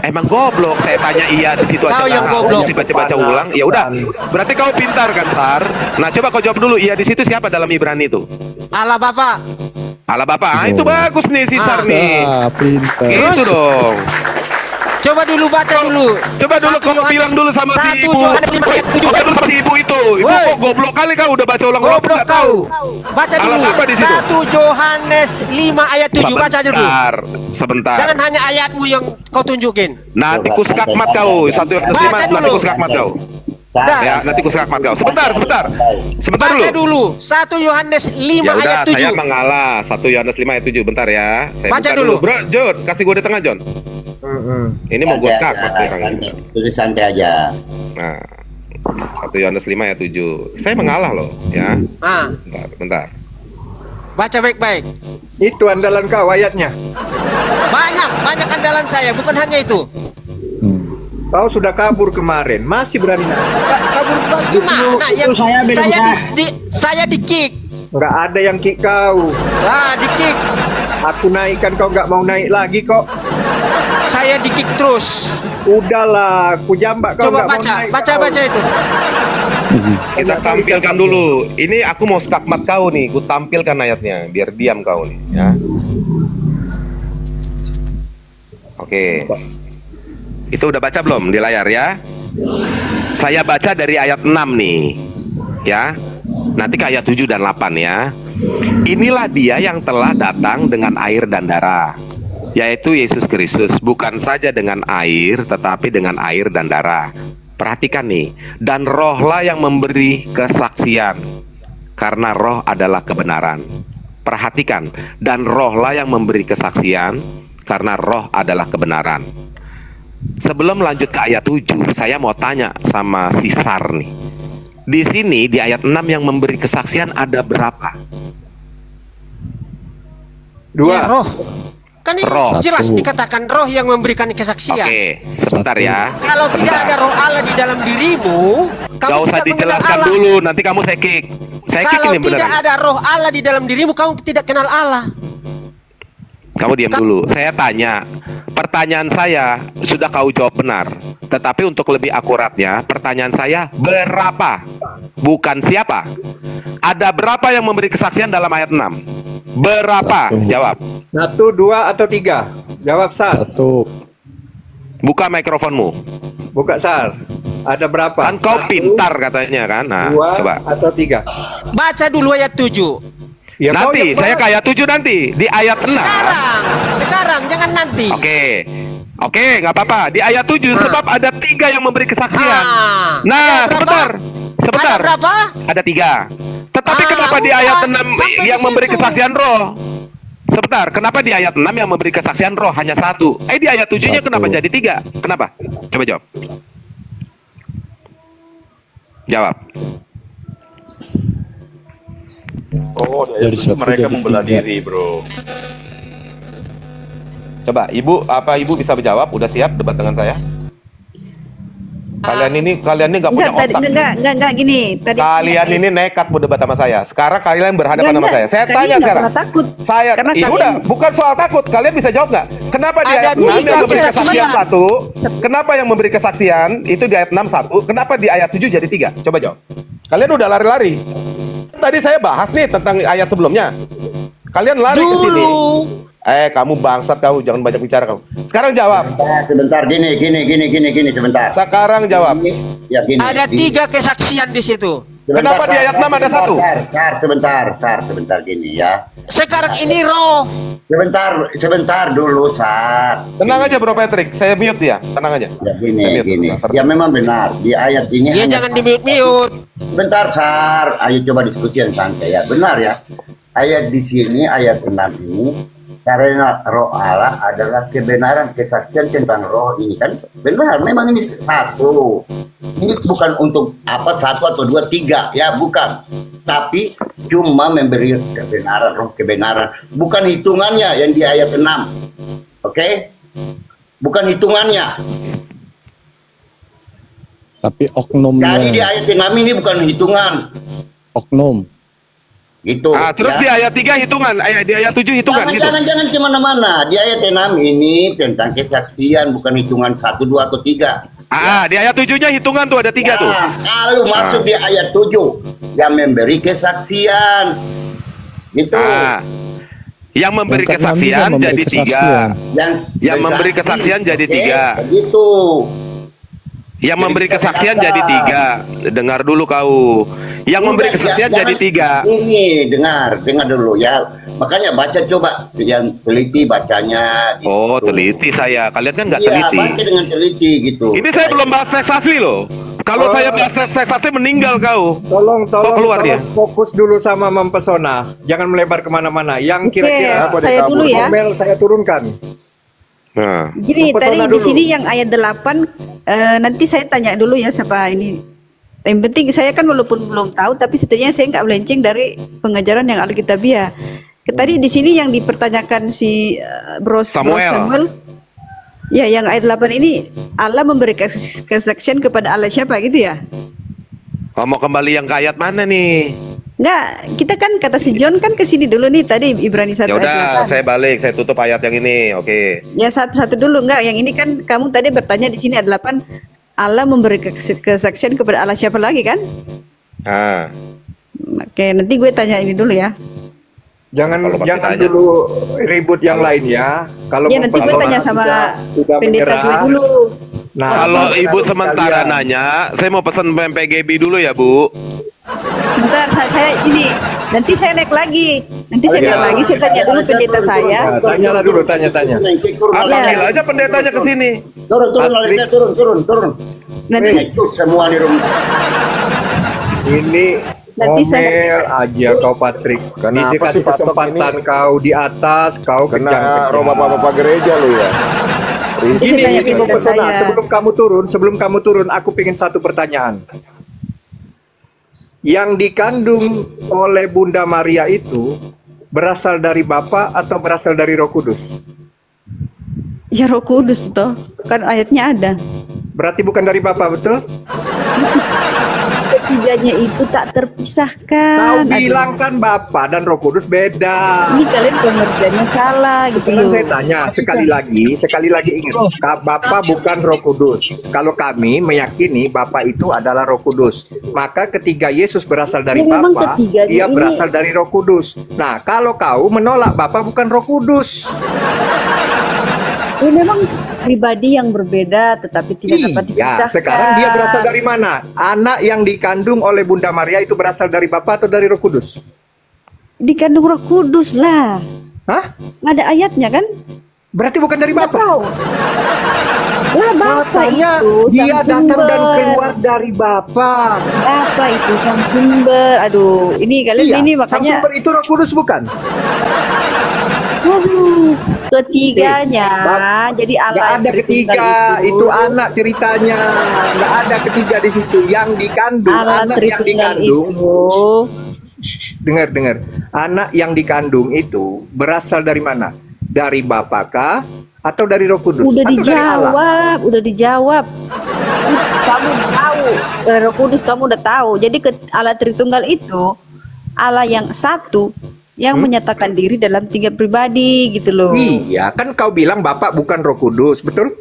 Speaker 3: emang goblok. Saya tanya iya di situ aja.
Speaker 13: Kau yang goblok.
Speaker 3: Baca ulang. Ya udah. Berarti kau pintar kan, Sar? Nah, coba kau jawab dulu. Iya di situ siapa dalam Ibrani itu?
Speaker 13: Allah Bapa.
Speaker 3: Allah Bapa. Ah, itu bagus nih si Sar nih.
Speaker 11: Pintar.
Speaker 3: Itu dong.
Speaker 13: Coba dulu baca dulu.
Speaker 3: Coba dulu kau bilang dulu sama si ibu. Coba dulu sama si ibu itu. Ibu kok goblok kali kau udah baca ulang.
Speaker 13: Goblok kau. Baca
Speaker 3: Allah
Speaker 13: dulu.
Speaker 3: Bapa di situ.
Speaker 13: 1 Yohanes 5 ayat 7. Baca dulu.
Speaker 3: Sebentar.
Speaker 13: Jangan hanya ayatmu yang kau tunjukin.
Speaker 3: Nanti kuskakmat kau. 1 Yohanes 5 nanti kuskakmat kau. Ya, nanti kuskakmat kau. Sebentar
Speaker 13: Baca dulu. 1 Yohanes 5
Speaker 3: ya udah,
Speaker 13: ayat 7.
Speaker 3: saya mengalah. 1 Yohanes 5 ayat 7. Bentar ya. Saya
Speaker 13: Baca
Speaker 3: buka
Speaker 13: dulu.
Speaker 3: Bro, John, kasih gue di tengah, John. Ini mau gue skakmat sekarang.
Speaker 14: Tulis santai aja.
Speaker 3: Nah, 1 Yohanes 5 ayat 7. Saya mengalah loh, ya. Bentar.
Speaker 13: Baca baik-baik.
Speaker 12: Itu andalan kau ayatnya.
Speaker 13: Banyak andalan saya, bukan hanya itu.
Speaker 12: Kau sudah kabur kemarin, masih berani naik.
Speaker 13: Kabur gimana? Yang saya di kick.
Speaker 12: Nggak ada yang kick kau.
Speaker 13: Di kick.
Speaker 12: Aku naikkan kau nggak mau naik lagi kok.
Speaker 13: Saya di kick terus.
Speaker 12: Udahlah, aku jambak kau.
Speaker 13: Coba
Speaker 12: nggak mau naik.
Speaker 13: baca itu.
Speaker 3: Kita tampilkan dulu. Ini aku mau skakmat kau nih. Ku tampilkan ayatnya biar diam kau nih, ya. Oke. Itu udah baca belum di layar ya? Saya baca dari ayat 6 nih, ya. Nanti ke ayat 7 dan 8 ya. Inilah dia yang telah datang dengan air dan darah, yaitu Yesus Kristus, bukan saja dengan air, tetapi dengan air dan darah. Perhatikan nih, dan rohlah yang memberi kesaksian, karena roh adalah kebenaran. Perhatikan, dan rohlah yang memberi kesaksian, karena roh adalah kebenaran. Sebelum lanjut ke ayat 7, saya mau tanya sama si Sar nih. Di sini di ayat 6 yang memberi kesaksian ada berapa?
Speaker 12: 2.
Speaker 13: Ya, roh. Kan ini
Speaker 3: Roh.
Speaker 13: jelas
Speaker 11: 1.
Speaker 13: dikatakan roh yang memberikan kesaksian.
Speaker 3: Oke, sebentar ya.
Speaker 13: Kalau tidak ada roh Allah di dalam dirimu, kamu
Speaker 3: Gak usah
Speaker 13: tidak mengenal
Speaker 3: dijelaskan
Speaker 13: Allah.
Speaker 3: dulu, nanti kamu saya kick. Saya kick
Speaker 13: Kalau
Speaker 3: ini
Speaker 13: tidak
Speaker 3: beneran.
Speaker 13: ada roh Allah di dalam dirimu, kamu tidak kenal Allah.
Speaker 3: Kamu diam dulu. Saya tanya. Pertanyaan saya sudah kau jawab benar. Tetapi untuk lebih akuratnya, pertanyaan saya berapa? Bukan siapa. Ada berapa yang memberi kesaksian dalam ayat 6? Berapa? Jawab.
Speaker 12: 1, 2, atau 3? Jawab Sar.
Speaker 11: 1.
Speaker 3: Buka mikrofonmu.
Speaker 12: Buka Sar. Ada berapa?
Speaker 3: Kan kau pintar katanya kan. Nah,
Speaker 12: 2
Speaker 3: coba.
Speaker 12: atau 3?
Speaker 13: Baca dulu ayat 7.
Speaker 12: Ya,
Speaker 3: nanti saya ke ayat 7 nanti di ayat 6.
Speaker 13: Sekarang jangan nanti.
Speaker 3: Oke, nggak apa-apa. Di ayat 7 sebab ada 3 yang memberi kesaksian. Nah, sebentar.
Speaker 13: Ada berapa?
Speaker 3: Ada 3. Tetapi kenapa di ayat 6 yang memberi kesaksian roh? Sebentar, kenapa di ayat 6 yang memberi kesaksian roh hanya 1? Di ayat 7-nya kenapa jadi 3? Kenapa? Coba jawab. Jawab.
Speaker 8: Oh, dari mereka membelah diri, bro.
Speaker 3: Coba, Ibu bisa menjawab? Udah siap debat dengan saya? Kalian ini nggak punya otak.
Speaker 4: Enggak gini. Tadi
Speaker 3: Kalian ini nekat mau debat sama saya. Sekarang kalian berhadapan sama saya. Saya tanya sekarang.
Speaker 4: Takut.
Speaker 3: Saya, udah, bukan soal takut. Kalian bisa jawab nggak? Kenapa di ayat 6 yang memberi kesaksian 1? Kenapa yang memberi kesaksian itu di ayat 6 1? Kenapa di ayat 7 jadi 3? Coba jawab. Kalian udah lari-lari. Tadi saya bahas nih tentang ayat sebelumnya. Kalian lari ke sini. Kamu bangsat kau, jangan banyak bicara kau. Sekarang jawab.
Speaker 14: Sebentar, gini, sebentar.
Speaker 3: Sekarang jawab.
Speaker 14: Ya, gini,
Speaker 13: ada 3 kesaksian di situ.
Speaker 14: Sebentar,
Speaker 3: kenapa di ayat 6 ada 1?
Speaker 14: Sebentar gini ya.
Speaker 13: Sekarang ini roh.
Speaker 14: Sebentar dulu, Sar.
Speaker 3: Tenang aja Bro Patrick, saya mute dia. Tenang aja.
Speaker 14: Ya gini. Ya memang benar di ayat ini.
Speaker 13: Ya jangan di mute.
Speaker 14: Sebentar, Sar. Ayo coba diskusi yang santai ya. Benar ya. Ayat di sini ayat 6 ini, karena roh Allah adalah kebenaran, kesaksian tentang roh ini kan benar. Memang ini 1. Ini bukan untuk apa 1 atau 2, 3 ya, bukan. Tapi cuma memberi kebenaran, roh kebenaran. Bukan hitungannya yang di ayat 6. Oke? Bukan hitungannya.
Speaker 11: Tapi oknumnya.
Speaker 14: Jadi di ayat 6 ini bukan hitungan.
Speaker 11: Oknum.
Speaker 14: Gitu.
Speaker 3: Terus di ayat 3 hitungan, di ayat 7 hitungan gitu.
Speaker 14: Jangan kemana-mana. Di ayat 6 ini tentang kesaksian, bukan hitungan 1, 2, atau 3.
Speaker 3: Di ayat 7-nya hitungan tuh ada 3 tuh.
Speaker 14: Kalau masuk di ayat 7 yang memberi kesaksian. Gitu.
Speaker 3: Yang memberi kesaksian jadi 3. Yang memberi kesaksian jadi 3.
Speaker 14: Gitu.
Speaker 3: Yang memberi kesaksian jadi 3. Dengar dulu kau. Yang memberi kesaksian jadi 3.
Speaker 14: Ini dengar dulu ya. Makanya baca coba, yang teliti bacanya. Gitu.
Speaker 3: Oh, teliti saya. Kalian kan nggak teliti.
Speaker 14: Iya, baca dengan teliti gitu.
Speaker 3: Ini saya belum bahas teks asli loh. Kalau saya bahas teks asli meninggal kau.
Speaker 12: Tolong
Speaker 3: keluar dia.
Speaker 12: Fokus dulu sama mempesona. Jangan melebar kemana-mana. Yang kira-kira
Speaker 4: saya dulu ya.
Speaker 12: Saya turunkan.
Speaker 3: Nah.
Speaker 4: Jadi tadi di sini yang ayat 8 nanti saya tanya dulu ya siapa ini. Yang penting saya kan walaupun belum tahu tapi setidaknya saya nggak melenceng dari pengajaran yang Alkitabiah. Tadi di sini yang dipertanyakan si Bro Samuel. Ya, yang ayat 8 ini Allah memberi kesaksian kepada Allah siapa gitu ya?
Speaker 3: Mau kembali yang ke ayat mana nih?
Speaker 4: Enggak, kita kan kata si John kan ke sini dulu nih tadi Ibrani 1
Speaker 3: ya udah,
Speaker 4: ayat 8.
Speaker 3: saya balik, saya tutup ayat yang ini. Oke.
Speaker 4: Ya satu-satu dulu enggak, yang ini kan kamu tadi bertanya di sini ayat 8 Allah memberi kesaksian kepada Allah siapa lagi kan? Oke, nanti gue tanya ini dulu ya.
Speaker 12: Jangan dulu ribut yang lain ya. Kalau
Speaker 4: ya nanti gue tanya sama pendeta gue dulu.
Speaker 12: Nah,
Speaker 3: kalau ibu sementara nanya, saya mau pesan PMPGB dulu ya bu.
Speaker 4: Bentar, saya ini nanti saya naik lagi. Nanti saya naik lagi, saya tanya dulu pendeta saya.
Speaker 12: Tanyalah dulu, tanya-tanya.
Speaker 3: Panggil aja pendetanya ke sini.
Speaker 14: Turun.
Speaker 4: Nanti
Speaker 14: semua di rumah.
Speaker 12: Ini
Speaker 4: nanti
Speaker 12: ngomel aja kau Patrick.
Speaker 9: Kenapa
Speaker 12: kasih
Speaker 9: sih, Patok,
Speaker 12: kesempatan kau di atas, kau
Speaker 9: kena rumah bapak gereja lu ya.
Speaker 12: Ini mempesona. Sebelum kamu turun, aku pengen satu pertanyaan. Yang dikandung oleh Bunda Maria itu berasal dari Bapa atau berasal dari Roh Kudus?
Speaker 4: Ya Roh Kudus toh, kan ayatnya ada.
Speaker 12: Berarti bukan dari Bapa, betul?
Speaker 4: Ketiganya itu tak terpisahkan.
Speaker 12: Kau bilang kan Bapa dan Roh Kudus beda.
Speaker 4: Ini kalian pengertiannya salah gitu loh.
Speaker 12: Saya tanya sekali lagi ingat, Bapa bukan Roh Kudus. Kalau kami meyakini Bapa itu adalah Roh Kudus, maka ketiga Yesus berasal dari Bapa, dia berasal dari Roh Kudus. Nah, kalau kau menolak Bapa bukan Roh Kudus.
Speaker 4: Ya memang pribadi yang berbeda tetapi tidak dapat dipisahkan.
Speaker 12: Sekarang dia berasal dari mana? Anak yang dikandung oleh Bunda Maria itu berasal dari Bapa atau dari Roh Kudus?
Speaker 4: Dikandung Roh Kudus lah.
Speaker 12: Hah?
Speaker 4: Ada ayatnya kan?
Speaker 12: Berarti bukan dari Bapa?
Speaker 4: Lah Bapa itu
Speaker 12: dia
Speaker 4: sang
Speaker 12: datang
Speaker 4: sumber.
Speaker 12: dan keluar dari Bapa.
Speaker 4: Bapa itu sang sumber. Aduh, ini kalian ini makanya.
Speaker 12: Sang sumber itu Roh Kudus bukan?
Speaker 4: Waduh, ketiganya. Jadi Allah.
Speaker 12: Nggak ada ketiga, itu anak ceritanya. Nggak ada ketiga di situ. Yang dikandung, anak yang dikandung
Speaker 4: itu.
Speaker 12: Dengar. Anak yang dikandung itu berasal dari mana? Dari Bapa kah? Atau dari Roh Kudus?
Speaker 4: Udah
Speaker 12: atau
Speaker 4: dijawab. Kamu tahu, dari Roh Kudus kamu udah tahu. Jadi Allah Tritunggal itu Allah yang satu yang menyatakan diri dalam 3 pribadi gitu loh.
Speaker 12: Iya, kan kau bilang Bapak bukan Roh Kudus, betul?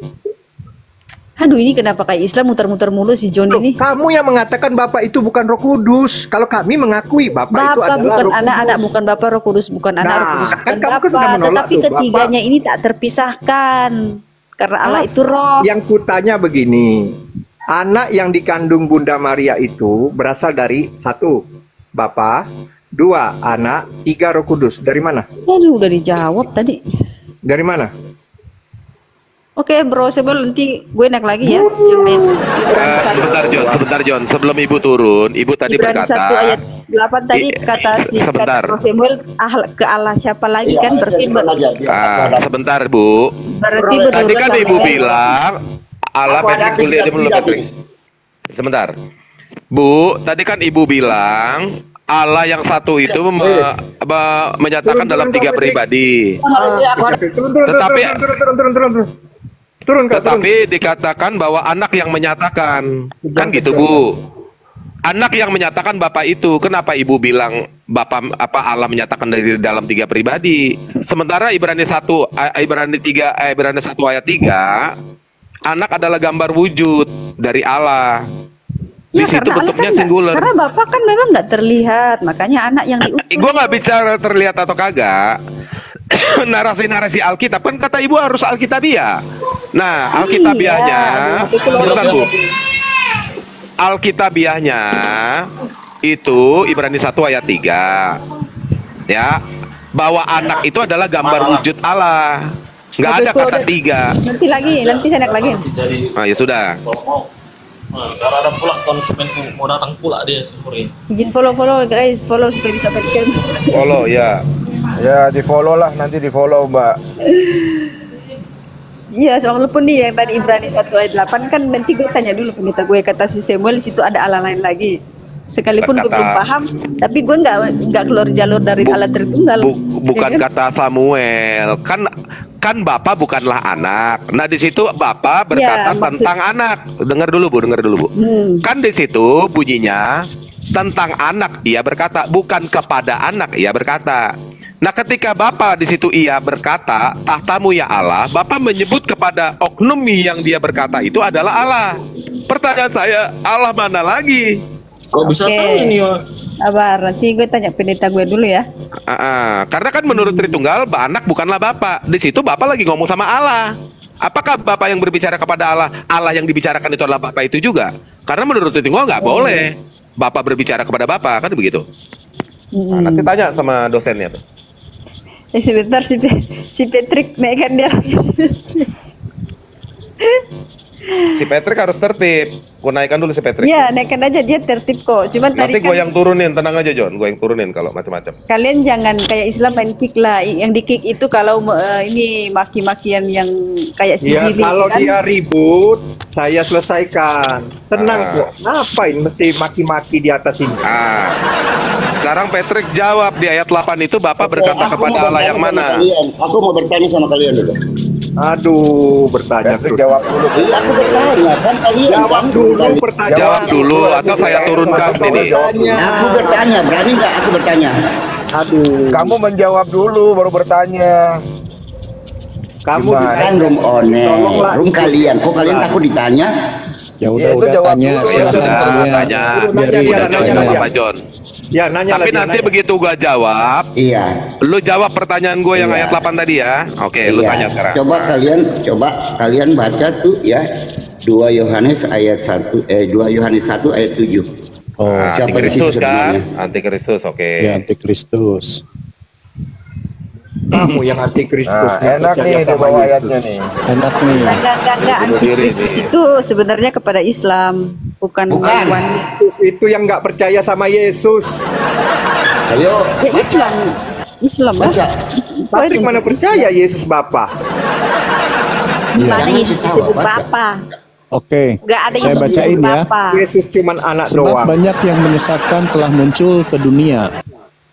Speaker 4: Aduh, ini kenapa kayak Islam muter-muter mulu si John ini?
Speaker 12: Kamu yang mengatakan Bapak itu bukan Roh Kudus. Kalau kami mengakui Bapak itu adalah
Speaker 4: bukan
Speaker 12: Roh Kudus.
Speaker 4: anak-anak, bukan Bapak Roh Kudus, bukan anak Roh Kudus, bukan
Speaker 12: kan kamu
Speaker 4: Bapak.
Speaker 12: sudah menolak
Speaker 4: Tetapi
Speaker 12: tuh,
Speaker 4: ketiganya ini tak terpisahkan karena Allah itu Roh.
Speaker 12: Yang kutanya begini, anak yang dikandung Bunda Maria itu berasal dari 1, Bapa, 2, anak, 3, Roh Kudus. Dari mana?
Speaker 4: Aduh, udah dijawab tadi.
Speaker 12: Dari mana?
Speaker 4: Oke, Bro, sebelum nanti gue naik lagi ya. Yang lain.
Speaker 3: Sebentar John. Sebelum ibu turun, ibu tadi
Speaker 4: Ibrani
Speaker 3: berkata
Speaker 4: 1 ayat 8 tadi kata Bro Samuel ke Allah siapa lagi kan berarti
Speaker 3: sebentar Bu.
Speaker 4: Berarti
Speaker 3: tadi kan ibu bilang Allah sebentar. Bu, tadi kan ibu bilang Allah yang satu itu menyatakan dalam 3 pribadi. Tetapi dikatakan bahwa anak yang menyatakan, kan gitu Bu. Anak yang menyatakan Bapak itu, kenapa Ibu bilang Bapak Allah menyatakan dari dalam 3 pribadi? Sementara Ibrani 1 ayat 3, anak adalah gambar wujud dari Allah. Di situ bentuknya singular.
Speaker 4: Karena Bapak kan memang nggak terlihat, makanya anak yang diutus.
Speaker 3: Gue nggak bicara terlihat atau kagak. Narasi-narasi Alkitab kan kata Ibu harus Alkitabiah. Nah, Alkitabiahnya, bentar Bu. Alkitabiahnya itu Ibrani 1 ayat 3, ya, bahwa anak itu adalah gambar wujud Allah. Nggak ada kata 3.
Speaker 4: Nanti saya naik lagi.
Speaker 3: Nah, ya sudah.
Speaker 15: Karena ada pula konsumenku mau datang pula dia sore.
Speaker 4: Izin follow guys, follow supaya bisa berikan.
Speaker 9: Follow ya. Ya, di follow lah, nanti di follow Mbak.
Speaker 4: Iya, walaupun nih yang tadi Ibrani 1 ayat 8 kan nanti gue tanya dulu pendeta gue, kata si Samuel di situ ada Allah lain lagi. Sekalipun gue belum paham, tapi gue nggak keluar jalur dari Allah Tritunggal.
Speaker 3: Bukan ya, kata Samuel, kan Bapak bukanlah anak. Nah di situ Bapak berkata tentang anak. Dengar dulu Bu. Kan di situ bunyinya tentang anak ia berkata, bukan kepada anak ia berkata. Nah ketika Bapak di situ ia berkata, tahtamu ya Allah, Bapak menyebut kepada oknum yang dia berkata itu adalah Allah. Pertanyaan saya, Allah mana lagi?
Speaker 15: Kok bisa tahu ini ya?
Speaker 4: Sabar, nanti gue tanya pendeta gue dulu ya.
Speaker 3: Karena kan menurut Tritunggal, anak bukanlah Bapak. Di situ Bapak lagi ngomong sama Allah. Apakah Bapak yang berbicara kepada Allah, Allah yang dibicarakan itu adalah Bapak itu juga? Karena menurut Tritunggal nggak boleh Bapak berbicara kepada Bapak, kan begitu? Nanti tanya sama dosennya tuh.
Speaker 4: Sebentar si Patrick naikkan dia lagi.
Speaker 3: Si Patrick harus tertib. Gue naikkan dulu si Patrick.
Speaker 4: Iya, naikkan aja, dia tertib kok. Cuman
Speaker 3: nanti
Speaker 4: tadi
Speaker 3: gue yang turunin, tenang aja John. Gue yang turunin kalau macam-macam.
Speaker 4: Kalian jangan kayak Islam main kick lah. Yang di kick itu kalau ini maki-makian yang kayak si Billy
Speaker 12: kalau
Speaker 4: kan?
Speaker 12: dia ribut, saya selesaikan. Tenang kok. Ngapain mesti maki-maki di atas ini?
Speaker 3: Sekarang Patrick jawab di ayat 8 itu Bapak berkata kepada Allah yang mana?
Speaker 14: Aku mau bertanya sama kalian dulu.
Speaker 12: Aduh, bertanya terus.
Speaker 9: Jawab dulu.
Speaker 14: Iya, aku bertanya kan kalian.
Speaker 12: Jawab dulu pertanyaan.
Speaker 3: Jawab dulu atau saya turunkan ini.
Speaker 14: Aku bertanya, berani nggak aku bertanya?
Speaker 12: Aduh.
Speaker 9: Kamu menjawab dulu baru bertanya.
Speaker 12: Kamu
Speaker 14: kan room room kalian. Kok kalian takut ditanya?
Speaker 11: Ya udah tanya, silakan tanya. Biar
Speaker 3: tanya Pak John.
Speaker 12: Ya, nanya
Speaker 3: tapi nanti begitu gua jawab, lu jawab pertanyaan gue yang ayat 8 tadi ya. Oke, lu tanya sekarang.
Speaker 14: Coba kalian baca tuh ya 2 Yohanes 1 ayat 7.
Speaker 11: Oh,
Speaker 3: Antikristus kan? Antikristus, oke.
Speaker 11: Ya, Antikristus.
Speaker 12: Kamu yang Antikristus.
Speaker 9: Enak nih di bawah ayatnya nih.
Speaker 11: Enak nih.
Speaker 4: Enggak, Antikristus itu sebenarnya kepada Islam, bukan.
Speaker 12: Kristus itu yang nggak percaya sama Yesus.
Speaker 14: Ayo.
Speaker 4: Ya Islam
Speaker 14: baca.
Speaker 12: Patrick mana percaya Yesus Bapa?
Speaker 4: Mana Yesus disebut Bapa?
Speaker 11: Oke, saya bacain ya.
Speaker 12: Yesus cuman anak
Speaker 11: Sebab
Speaker 12: doang.
Speaker 11: banyak yang menyesatkan telah muncul ke dunia.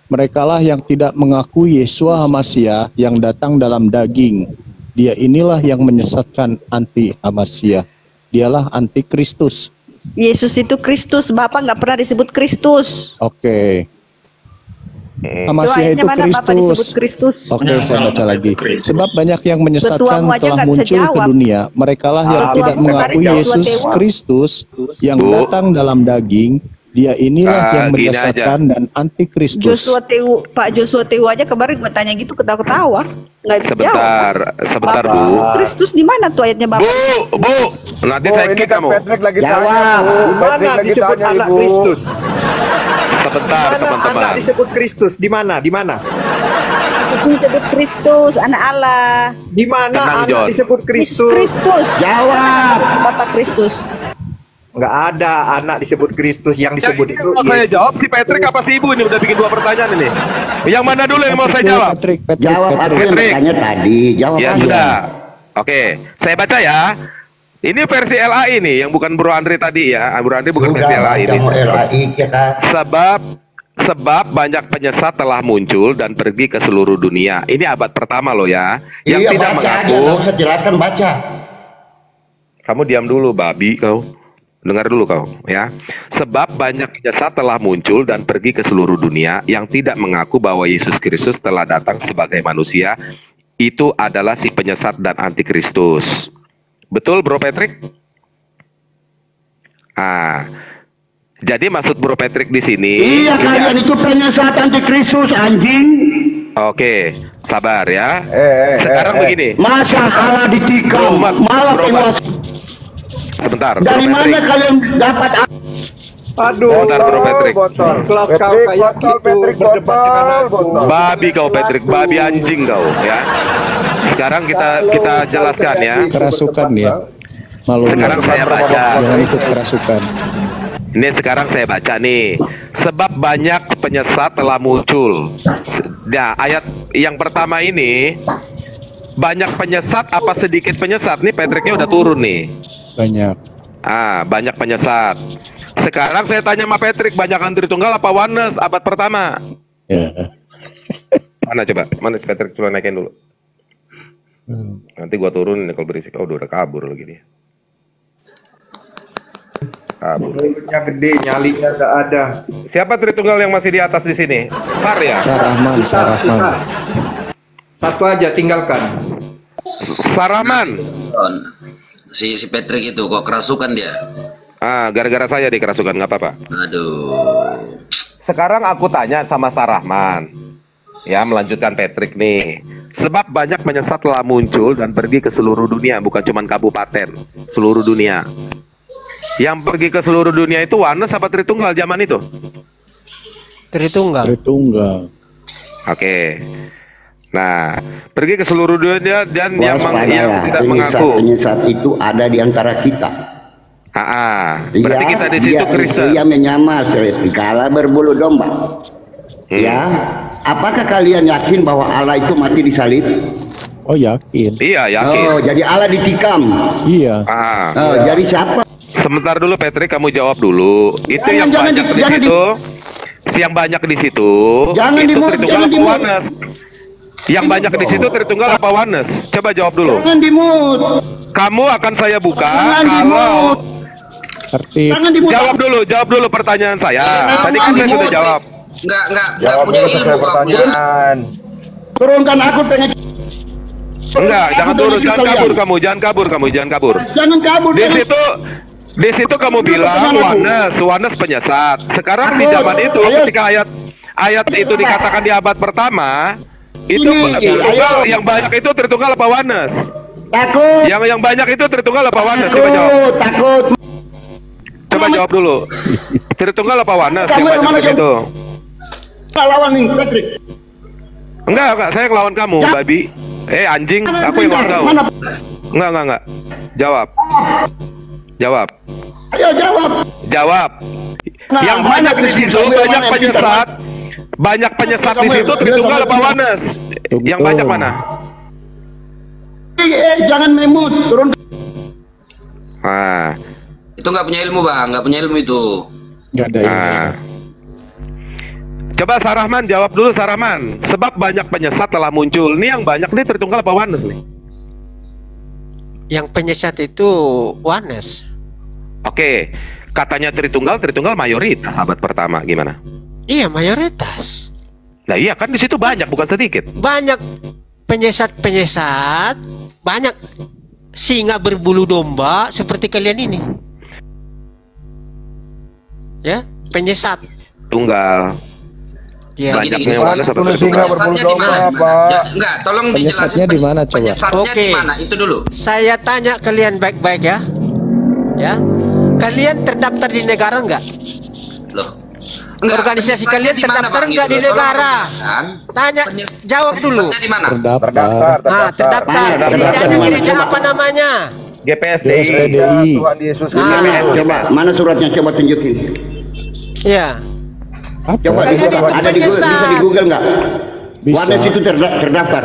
Speaker 11: Merekalah yang tidak mengakui Yeshua HaMasyiah yang datang dalam daging. Dia inilah yang menyesatkan anti-HaMasyiah. Dialah antikristus.
Speaker 4: Yesus itu Kristus, Bapak nggak pernah disebut Kristus.
Speaker 11: Oke. HaMasyiah itu Kristus. Oke, saya baca lagi. Sebab banyak yang menyesatkan telah muncul ke dunia. Merekalah yang tidak mengakui Yesus Kristus yang datang dalam daging. Dia inilah yang menyesatkan dan antikristus.
Speaker 4: Pak Joshua Tewu aja kemarin gue tanya gitu ketawa-ketawa. Nggak bisa jawab.
Speaker 3: Sebentar Bu.
Speaker 4: Kristus di mana tuh ayatnya Bapak?
Speaker 3: Bu, nanti saya kick kamu.
Speaker 9: Patrick lagi
Speaker 14: Jawab.
Speaker 12: Mana disebut anak Kristus?
Speaker 3: Sebentar teman-teman.
Speaker 12: Anak disebut Kristus di mana? Di mana?
Speaker 4: Disebut Kristus, anak Allah.
Speaker 12: Di mana anak disebut Kristus?
Speaker 4: Kristus.
Speaker 14: Jawab.
Speaker 4: Bapak Kristus.
Speaker 12: Nggak ada anak disebut Kristus, yang disebut itu
Speaker 3: mau saya jawab si Patrick apa si Ibu ini udah bikin 2 pertanyaan ini. Yang mana dulu yang mau saya jawab?
Speaker 14: Jawab aku yang bertanya tadi. Jawab
Speaker 3: ya
Speaker 14: aja.
Speaker 3: Sudah. Oke, saya baca ya. Ini versi LAI nih, yang bukan Bro Andre tadi ya. Bro Andre bukan versi LAI ini. Sebab banyak penyesat telah muncul dan pergi ke seluruh dunia. Ini abad pertama loh ya. Yang tidak
Speaker 14: baca
Speaker 3: mengaku.
Speaker 14: aja, nggak usah jelaskan, baca.
Speaker 3: Kamu diam dulu, babi kau. Dengar dulu kau, ya. Sebab banyak penyesat telah muncul dan pergi ke seluruh dunia yang tidak mengaku bahwa Yesus Kristus telah datang sebagai manusia. Itu adalah si penyesat dan antikristus. Betul, Bro Patrick? Jadi maksud Bro Patrick di sini.
Speaker 14: Iya, kalian itu penyesat antikristus, anjing.
Speaker 3: Oke, sabar ya. Sekarang begini.
Speaker 14: Masa Allah ditikam, malah penguasa.
Speaker 3: Sebentar.
Speaker 14: Dari mana kalian dapat?
Speaker 12: Aduh,
Speaker 3: bentar, Bro Patrick.
Speaker 12: Kelas kau kayak gitu berdebat dengan aku.
Speaker 3: Babi kau Patrick, babi anjing kau ya. Sekarang kita jelaskan ya.
Speaker 11: Kerasukan ya. Malunya.
Speaker 3: Sekarang saya baca.
Speaker 11: Jangan ikut kerasukan.
Speaker 3: Ini sekarang saya baca nih. Sebab banyak penyesat telah muncul. Nah, ayat yang pertama ini, banyak penyesat apa sedikit penyesat? Nih Patricknya udah turun nih.
Speaker 11: Banyak.
Speaker 3: Banyak penyesat. Sekarang saya tanya sama Patrick, banyakan Tritunggal apa Oneness abad pertama? Mana coba? Mana si Patrick, coba naikin dulu. Nanti gua turun nih kalau berisik. Oh, udah kabur lagi dia. Kabur.
Speaker 12: Mulutnya gede, nyalinya nggak ada.
Speaker 3: Siapa Tritunggal yang masih di atas di sini? Sar ya?
Speaker 11: Sarahman.
Speaker 12: Satu aja, tinggalkan.
Speaker 3: Sarahman.
Speaker 16: Si Patrick itu kok kerasukan dia?
Speaker 3: Gara-gara saya dikerasukan, nggak apa-apa.
Speaker 16: Aduh.
Speaker 3: Sekarang aku tanya sama Sarahman. Ya, melanjutkan Patrick nih. Sebab banyak penyesat telah muncul dan pergi ke seluruh dunia, bukan cuma kabupaten, seluruh dunia. Yang pergi ke seluruh dunia itu Oneness apa Tritunggal zaman itu?
Speaker 2: Tritunggal.
Speaker 3: Oke. Nah, pergi ke seluruh dunia dan yang tidak mengaku.
Speaker 14: Penyesat itu ada di antara kita.
Speaker 3: Berarti kita di situ Kristen.
Speaker 14: Dia menyamar serigala berbulu domba. Ya, apakah kalian yakin bahwa Allah itu mati di salib?
Speaker 11: Oh, yakin.
Speaker 3: Iya, yakin.
Speaker 14: Oh, jadi Allah ditikam.
Speaker 11: Iya.
Speaker 14: Jadi siapa?
Speaker 3: Sebentar dulu Patrick, kamu jawab dulu. Itu yang banyak di situ. Yang banyak di situ.
Speaker 14: Jangan
Speaker 3: itu Tritunggal apa Oneness? Yang banyak di situ Tritunggal apa Oneness? Coba jawab dulu.
Speaker 14: Jangan dimut.
Speaker 3: Kamu akan saya buka
Speaker 14: Jangan
Speaker 3: kalau
Speaker 11: tertib.
Speaker 3: Jawab dulu pertanyaan saya. Tadi kan saya sudah jawab.
Speaker 16: Enggak punya ilmu kamu.
Speaker 14: Turunkan aku pengen.
Speaker 3: Enggak, jangan turun, jangan kabur kamu. Jangan kabur. Di situ kamu bilang Oneness penyesat. Sekarang di zaman itu ketika ayat itu dikatakan di abad pertama, itu Tritunggal yang banyak itu Tritunggal apa Oneness?
Speaker 14: Takut.
Speaker 3: Yang banyak itu Tritunggal apa Oneness? Coba jawab.
Speaker 14: Takut.
Speaker 3: Coba jawab dulu. Tritunggal apa Oneness yang banyak itu?
Speaker 14: Lawan nih, Patrick.
Speaker 3: Enggak, saya lawan kamu, babi. Anjing, aku yang lawan kau. Enggak. Jawab.
Speaker 14: Ayo
Speaker 3: jawab. Yang banyak di situ banyak penyesat. Banyak penyesat di situ Tritunggal apa Oneness? Yang banyak mana?
Speaker 14: Jangan memut, turun.
Speaker 16: Itu nggak punya ilmu bang, nggak punya ilmu itu.
Speaker 11: Nggak ada ilmu.
Speaker 3: Coba Sarahman jawab dulu Sarahman. Sebab banyak penyesat telah muncul. Ini yang banyak nih Tritunggal apa Oneness nih?
Speaker 2: Yang penyesat itu Oneness.
Speaker 3: Oke, katanya Tritunggal mayoritas abad pertama, gimana?
Speaker 2: Iya, mayoritas.
Speaker 3: Nah iya kan di situ banyak, bukan sedikit.
Speaker 2: Banyak penyesat, banyak singa berbulu domba seperti kalian ini. Ya, penyesat.
Speaker 3: Tunggal.
Speaker 2: Ya.
Speaker 3: Banyaknya Oneness apa
Speaker 16: penyesatnya di mana? Enggak, tolong
Speaker 11: penyesatnya di mana coba?
Speaker 16: Penyesatnya di mana? Itu dulu.
Speaker 2: Saya tanya kalian baik-baik ya. Ya. Kalian terdaftar di negara enggak?
Speaker 16: Loh.
Speaker 2: Organisasi kalian terdaftar enggak di negara? Tanya, jawab dulu.
Speaker 11: Terdaftar.
Speaker 2: Terdaftar. Gereja apa namanya?
Speaker 3: GPSDI.
Speaker 14: Tuhan Yesus. Coba, mana suratnya? Coba tunjukin.
Speaker 2: Iya.
Speaker 14: Coba ada di bisa di Google nggak? Oneness itu terdaftar.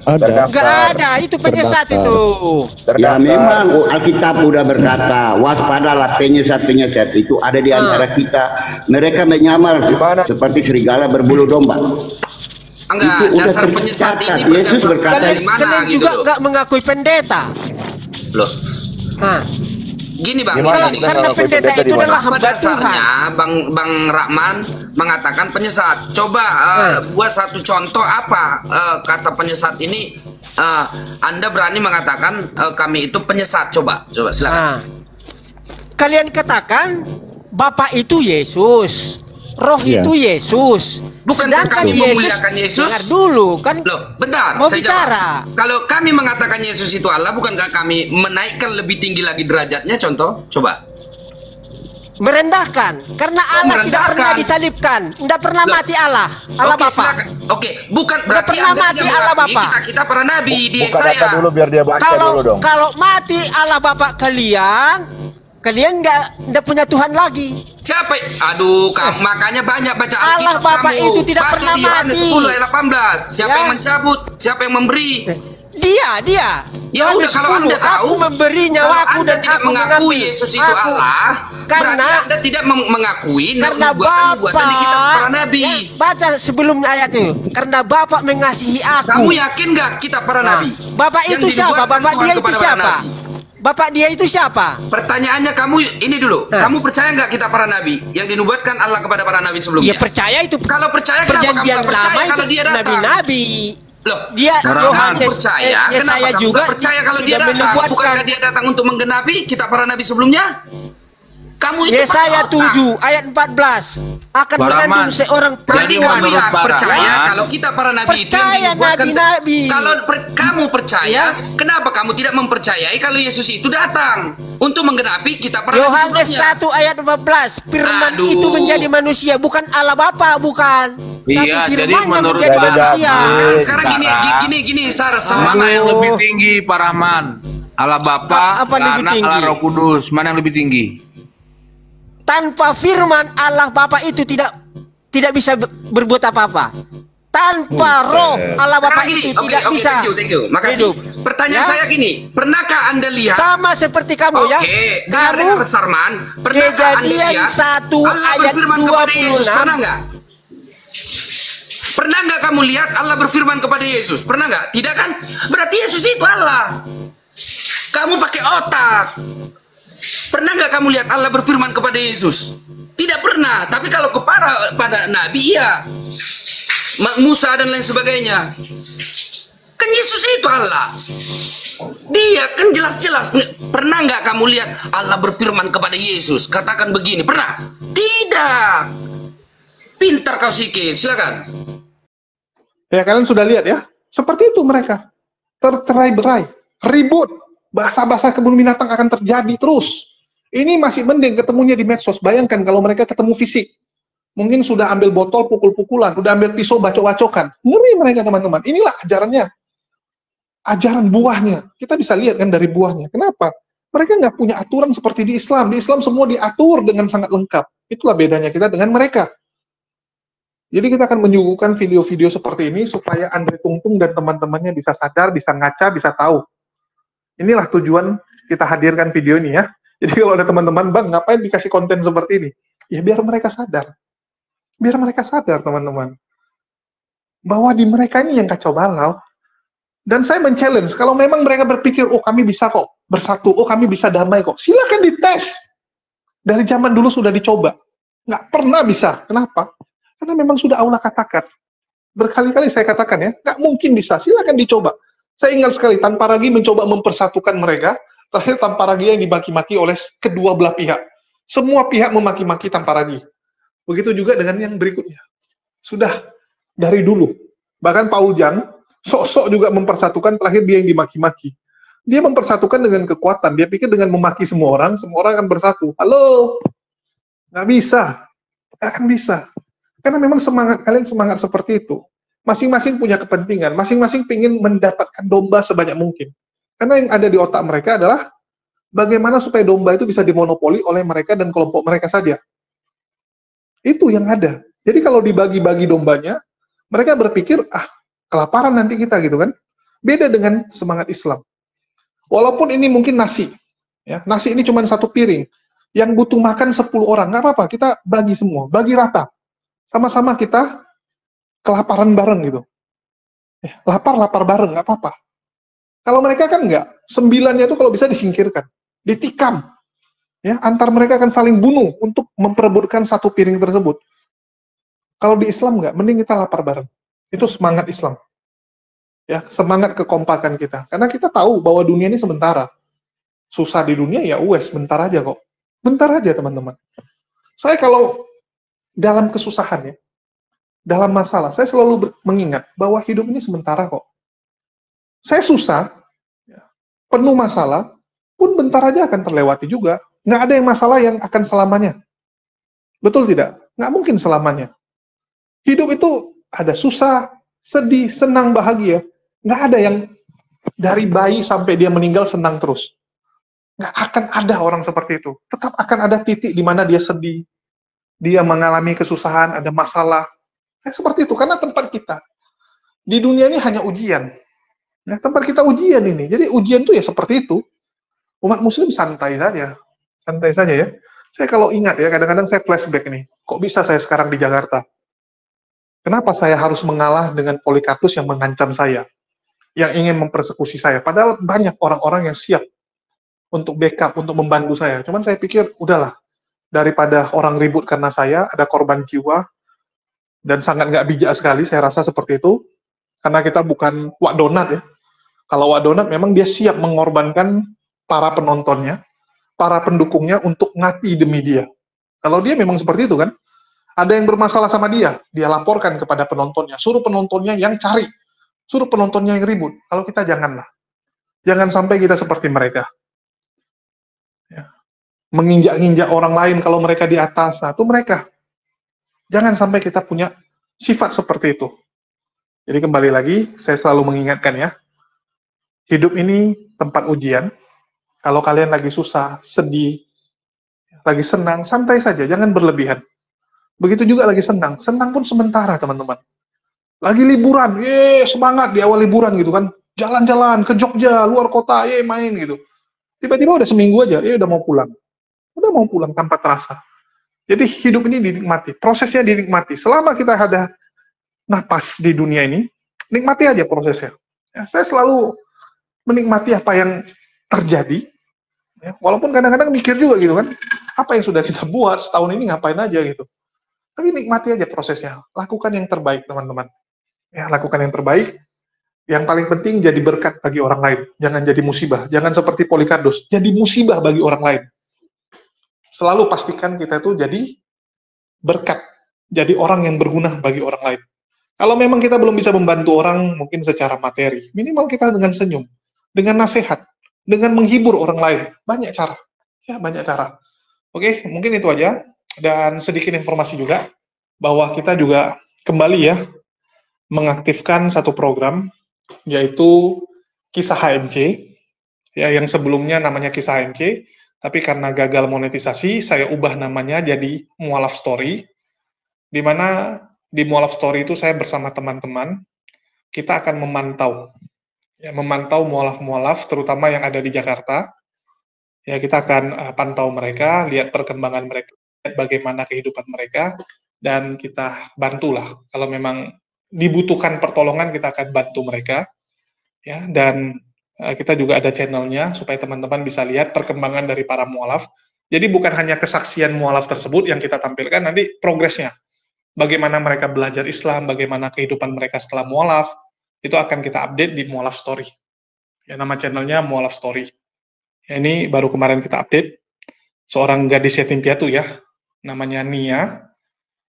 Speaker 2: Enggak ada, itu penyesat itu.
Speaker 14: Ya memang Alkitab udah berkata, waspadalah penyesat-penyesat itu ada di antara kita. Mereka menyamar seperti serigala berbulu domba.
Speaker 16: Enggak, dasar penyesat ini
Speaker 14: Yesus berkata
Speaker 2: kalian juga enggak mengakui pendeta.
Speaker 16: Loh. Gini Bang,
Speaker 9: Gimana?
Speaker 16: gini.
Speaker 9: Karena
Speaker 13: pendeta itu adalah
Speaker 16: pada
Speaker 13: hamba
Speaker 16: dasarnya Bang Rahman mengatakan penyesat. Coba buat satu contoh apa kata penyesat ini. Anda berani mengatakan kami itu penyesat. Coba silakan.
Speaker 13: Kalian katakan Bapa itu Yesus, Roh itu Yesus.
Speaker 16: Bukankah kami memuliakan Yesus?
Speaker 13: Dengar dulu kan.
Speaker 16: Loh, bentar,
Speaker 13: mau
Speaker 16: saya
Speaker 13: bicara.
Speaker 16: Jawab. Kalau kami mengatakan Yesus itu Allah, bukankah kami menaikkan lebih tinggi lagi derajatnya? Contoh, coba.
Speaker 13: Merendahkan, karena Allah tidak pernah disalibkan, tidak pernah mati Allah Bapa.
Speaker 16: Oke, bukan berarti
Speaker 13: pernah
Speaker 16: Anda
Speaker 13: mati
Speaker 16: tidak
Speaker 13: Allah
Speaker 16: mengakui
Speaker 13: Bapa.
Speaker 16: kita para nabi di
Speaker 9: Buka
Speaker 16: saya.
Speaker 9: data dulu biar dia baca dulu dong.
Speaker 13: Kalau mati Allah Bapa kalian nggak punya Tuhan lagi.
Speaker 16: Siapa? Aduh, makanya banyak baca Alkitab.
Speaker 13: Allah Bapa
Speaker 16: kamu.
Speaker 13: itu tidak
Speaker 16: baca
Speaker 13: pernah
Speaker 16: di Yohanes
Speaker 13: mati.
Speaker 16: 10 ayat 18. Siapa yang mencabut? Siapa yang memberi?
Speaker 13: Dia.
Speaker 16: Ya udah, kalau Anda tahu,
Speaker 13: aku memberi nyawaku dan
Speaker 16: tidak
Speaker 13: aku
Speaker 16: mengakui Yesus itu Allah, berarti Anda tidak mengakui nubuatan di kitab para nabi.
Speaker 13: Baca sebelum ayat itu. Karena Bapak mengasihi aku.
Speaker 16: Kamu yakin nggak kita para nabi?
Speaker 13: Bapak itu siapa? Bapak dia itu siapa? Bapak dia itu siapa?
Speaker 16: Pertanyaannya kamu ini dulu. Kamu percaya nggak kita para nabi yang dinubuatkan Allah kepada para nabi sebelumnya?
Speaker 13: Ya percaya itu.
Speaker 16: Kalau percaya, kenapa kamu nggak percaya kalau dia datang?
Speaker 13: Nabi-nabi.
Speaker 16: Loh,
Speaker 13: dia
Speaker 16: Yohanes percaya, kenapa
Speaker 13: saya
Speaker 16: kamu
Speaker 13: juga
Speaker 16: nggak percaya kalau dia datang? Bukankah dia datang untuk menggenapi kita para nabi sebelumnya? Kamu itu
Speaker 13: Yesaya 7 ayat 14 akan mengandung seorang
Speaker 16: Jadi
Speaker 13: perempuan.
Speaker 16: kamu percaya kalau kita para nabi itu yang dinubuatkan. Kalau kamu percaya, kenapa kamu tidak mempercayai kalau Yesus itu datang untuk menggenapi kita para nabi
Speaker 13: Yohanes
Speaker 16: sebelumnya?
Speaker 13: 1 ayat 14 firman itu menjadi manusia, bukan Allah Bapa, bukan.
Speaker 10: Iya,
Speaker 13: tapi
Speaker 10: jadi
Speaker 13: firman-Nya
Speaker 10: menurut
Speaker 13: menjadi
Speaker 10: Pak
Speaker 13: manusia.
Speaker 16: Sekarang gini, Sarah,
Speaker 10: mana yang lebih tinggi, Pak Rahman? Allah Bapa, Allah Anak, Allah Roh Kudus, mana yang lebih tinggi?
Speaker 13: Tanpa firman Allah Bapa itu tidak bisa berbuat apa-apa. Tanpa roh Allah Bapa itu tidak bisa.
Speaker 16: Thank you. Makasih. Pertanyaan saya gini, pernahkah Anda lihat?
Speaker 13: Sama seperti kamu ya.
Speaker 16: Kamu Sarman, pernahkah Anda lihat Allah berfirman kepada Yesus? Pernah nggak? Pernah nggak kamu lihat Allah berfirman kepada Yesus? Pernah nggak? Tidak kan? Berarti Yesus itu Allah. Kamu pakai otak. Pernah nggak kamu lihat Allah berfirman kepada Yesus? Tidak pernah. Tapi kalau kepada Nabi, iya. Musa dan lain sebagainya. Kan Yesus itu Allah. Dia kan jelas-jelas. Pernah nggak kamu lihat Allah berfirman kepada Yesus? Katakan begini. Pernah? Tidak. Pintar kau sikit. Silakan.
Speaker 5: Ya, kalian sudah lihat ya. Seperti itu mereka. Tercerai-berai. Ribut. Bahasa-bahasa kebun binatang akan terjadi terus. Ini masih mending ketemunya di medsos. Bayangkan kalau mereka ketemu fisik. Mungkin sudah ambil botol pukul-pukulan, sudah ambil pisau bacok-bacokan. Ngeri mereka, teman-teman. Inilah ajarannya. Ajaran buahnya. Kita bisa lihat kan dari buahnya. Kenapa? Mereka nggak punya aturan seperti di Islam. Di Islam semua diatur dengan sangat lengkap. Itulah bedanya kita dengan mereka. Jadi kita akan menyuguhkan video-video seperti ini supaya Andre Tungtung dan teman-temannya bisa sadar, bisa ngaca, bisa tahu. Inilah tujuan kita hadirkan video ini ya. Jadi kalau ada teman-teman, Bang, ngapain dikasih konten seperti ini? Ya biar mereka sadar. Biar mereka sadar, teman-teman. Bahwa di mereka ini yang kacau balau. Dan saya men-challenge, kalau memang mereka berpikir, oh kami bisa kok bersatu, oh kami bisa damai kok. Silakan dites. Dari zaman dulu sudah dicoba. Nggak pernah bisa. Kenapa? Karena memang sudah Allah katakan. Berkali-kali saya katakan ya, nggak mungkin bisa. Silakan dicoba. Saya ingat sekali, Tan Paragi mencoba mempersatukan mereka, terakhir Tan Paragi yang dimaki-maki oleh kedua belah pihak. Semua pihak memaki-maki Tan Paragi. Begitu juga dengan yang berikutnya. Sudah dari dulu. Bahkan Pak Ujang, sok-sok juga mempersatukan, terakhir dia yang dimaki-maki. Dia mempersatukan dengan kekuatan. Dia pikir dengan memaki semua orang akan bersatu. Halo? Nggak bisa. Nggak akan bisa. Karena memang semangat kalian semangat seperti itu. Masing-masing punya kepentingan, masing-masing ingin mendapatkan domba sebanyak mungkin. Karena yang ada di otak mereka adalah bagaimana supaya domba itu bisa dimonopoli oleh mereka dan kelompok mereka saja. Itu yang ada. Jadi kalau dibagi-bagi dombanya, mereka berpikir, kelaparan nanti kita gitu kan. Beda dengan semangat Islam. Walaupun ini mungkin nasi. Ya, nasi ini cuma satu piring. Yang butuh makan 10 orang, nggak apa-apa, kita bagi semua, bagi rata. Sama-sama kita kelaparan bareng gitu. Lapar bareng, nggak apa-apa. Kalau mereka kan nggak, 9-nya itu kalau bisa disingkirkan. ditikam. Ya, antar mereka akan saling bunuh untuk memperebutkan satu piring tersebut. Kalau di Islam nggak, mending kita lapar bareng. Itu semangat Islam. Ya, semangat kekompakan kita. Karena kita tahu bahwa dunia ini sementara. Susah di dunia ya bentar aja kok. Bentar aja teman-teman. Saya kalau dalam kesusahan ya, dalam masalah, saya selalu mengingat bahwa hidup ini sementara kok. Saya susah, ya, penuh masalah, pun bentar aja akan terlewati juga. Nggak ada yang masalah yang akan selamanya. Betul tidak? Nggak mungkin selamanya. Hidup itu ada susah, sedih, senang, bahagia. Nggak ada yang dari bayi sampai dia meninggal senang terus. Nggak akan ada orang seperti itu. Tetap akan ada titik di mana dia sedih, dia mengalami kesusahan, ada masalah. Seperti itu, karena tempat kita di dunia ini hanya ujian. Ya, tempat kita ujian ini. Jadi ujian itu ya seperti itu. Umat muslim santai saja. Santai saja ya. Saya kalau ingat ya, kadang-kadang saya flashback nih. Kok bisa saya sekarang di Jakarta? Kenapa saya harus mengalah dengan Polikarpus yang mengancam saya? Yang ingin mempersekusi saya. Padahal banyak orang-orang yang siap untuk backup, untuk membantu saya. Cuman saya pikir, udahlah. Daripada orang ribut karena saya, ada korban jiwa, dan sangat nggak bijak sekali, saya rasa seperti itu. Karena kita bukan Wak Donat ya. Kalau Wak Donat memang dia siap mengorbankan para penontonnya, para pendukungnya untuk mati demi dia. Kalau dia memang seperti itu kan, ada yang bermasalah sama dia laporkan kepada penontonnya, suruh penontonnya yang cari, suruh penontonnya yang ribut. Kalau kita janganlah, jangan sampai kita seperti mereka, ya. Menginjak-injak orang lain kalau mereka di atas, nah itu mereka. Jangan sampai kita punya sifat seperti itu. Jadi kembali lagi, saya selalu mengingatkan ya, hidup ini tempat ujian. Kalau kalian lagi susah, sedih, lagi senang, santai saja, jangan berlebihan. Begitu juga lagi senang pun sementara teman-teman. Lagi liburan, semangat di awal liburan gitu kan, jalan-jalan ke Jogja, luar kota, main gitu. Tiba-tiba udah seminggu aja, udah mau pulang tanpa terasa. Jadi hidup ini dinikmati, prosesnya dinikmati. Selama kita ada napas di dunia ini, nikmati aja prosesnya. Ya, saya selalu menikmati apa yang terjadi, ya, walaupun kadang-kadang mikir juga gitu kan, apa yang sudah kita buat setahun ini ngapain aja gitu. Tapi nikmati aja prosesnya, lakukan yang terbaik teman-teman. Ya, lakukan yang terbaik. Yang paling penting jadi berkat bagi orang lain, jangan jadi musibah. Jangan seperti Polikarpus, jadi musibah bagi orang lain. Selalu pastikan kita itu jadi berkat, jadi orang yang berguna bagi orang lain. Kalau memang kita belum bisa membantu orang, mungkin secara materi, minimal kita dengan senyum, dengan nasihat, dengan menghibur orang lain. Banyak cara. Ya, banyak cara. Oke, mungkin itu aja. Dan sedikit informasi juga, bahwa kita juga kembali ya, mengaktifkan satu program, yaitu Kisah HMC, ya, yang sebelumnya namanya Kisah HMC, tapi karena gagal monetisasi, saya ubah namanya jadi Mualaf Story, di mana di Mualaf Story itu saya bersama teman-teman, kita akan memantau mualaf-mualaf, terutama yang ada di Jakarta. Ya, kita akan pantau mereka, lihat perkembangan mereka, lihat bagaimana kehidupan mereka, dan kita bantulah. Kalau memang dibutuhkan pertolongan, kita akan bantu mereka. Ya, dan kita juga ada channelnya, supaya teman-teman bisa lihat perkembangan dari para mualaf. Jadi bukan hanya kesaksian mualaf tersebut yang kita tampilkan, nanti progresnya. Bagaimana mereka belajar Islam, bagaimana kehidupan mereka setelah mualaf, itu akan kita update di Mualaf Story. Ya, nama channelnya Mualaf Story. Ya, ini baru kemarin kita update. Seorang gadis yatim piatu ya, namanya Nia,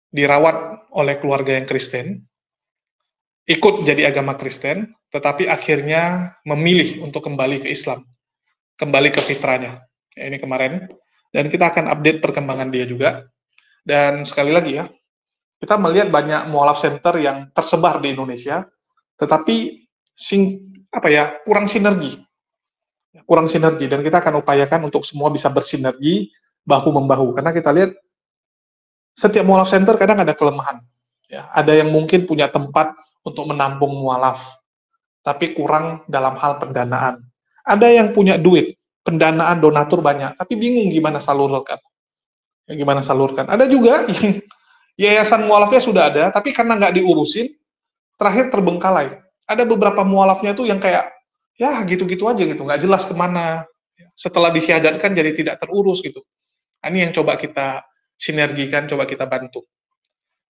Speaker 5: dirawat oleh keluarga yang Kristen, ikut jadi agama Kristen, tetapi akhirnya memilih untuk kembali ke Islam, kembali ke fitrahnya. Ya, ini kemarin. Dan kita akan update perkembangan dia juga. Dan sekali lagi ya, kita melihat banyak mualaf center yang tersebar di Indonesia, tetapi kurang sinergi. Kurang sinergi, dan kita akan upayakan untuk semua bisa bersinergi, bahu-membahu. Karena kita lihat, setiap mualaf center kadang ada kelemahan. Ya, ada yang mungkin punya tempat untuk menampung mualaf, tapi kurang dalam hal pendanaan. Ada yang punya duit, pendanaan donatur banyak, tapi bingung gimana salurkan. Ya, gimana salurkan. Ada juga yang yayasan mualafnya sudah ada, tapi karena nggak diurusin, terakhir terbengkalai. Ada beberapa mualafnya tuh yang kayak, ya gitu-gitu aja gitu, nggak jelas kemana. Setelah disyahadatkan jadi tidak terurus gitu. Ini yang coba kita sinergikan, coba kita bantu.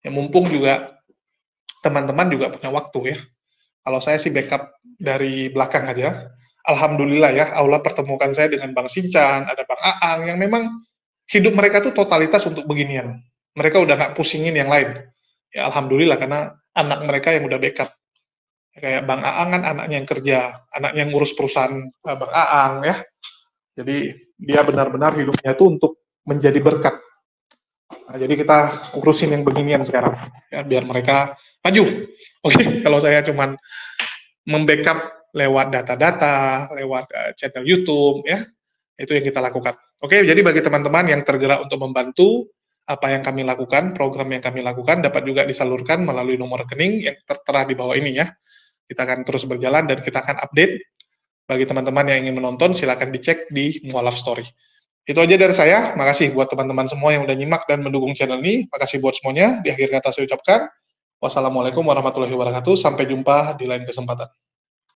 Speaker 5: Ya, mumpung juga teman-teman juga punya waktu ya. Kalau saya sih backup dari belakang aja. Alhamdulillah ya, Allah pertemukan saya dengan Bang Sincan, ada Bang Aang, yang memang hidup mereka tuh totalitas untuk beginian. Mereka udah nggak pusingin yang lain. Ya Alhamdulillah, karena anak mereka yang udah backup. Kayak Bang Aang kan anaknya yang kerja, anaknya yang ngurus perusahaan Bang Aang ya. Jadi dia benar-benar hidupnya itu untuk menjadi berkat. Nah, jadi kita urusin yang beginian sekarang, ya, biar mereka maju. Oke, kalau saya cuman membackup lewat data-data, lewat channel YouTube, ya, itu yang kita lakukan. Oke, jadi bagi teman-teman yang tergerak untuk membantu apa yang kami lakukan, program yang kami lakukan dapat juga disalurkan melalui nomor rekening yang tertera di bawah ini ya. Kita akan terus berjalan dan kita akan update. Bagi teman-teman yang ingin menonton, silakan dicek di Mualaf Story. Itu aja dari saya. Makasih buat teman-teman semua yang udah nyimak dan mendukung channel ini. Makasih buat semuanya. Di akhir kata saya ucapkan, wassalamualaikum warahmatullahi wabarakatuh. Sampai jumpa di lain kesempatan.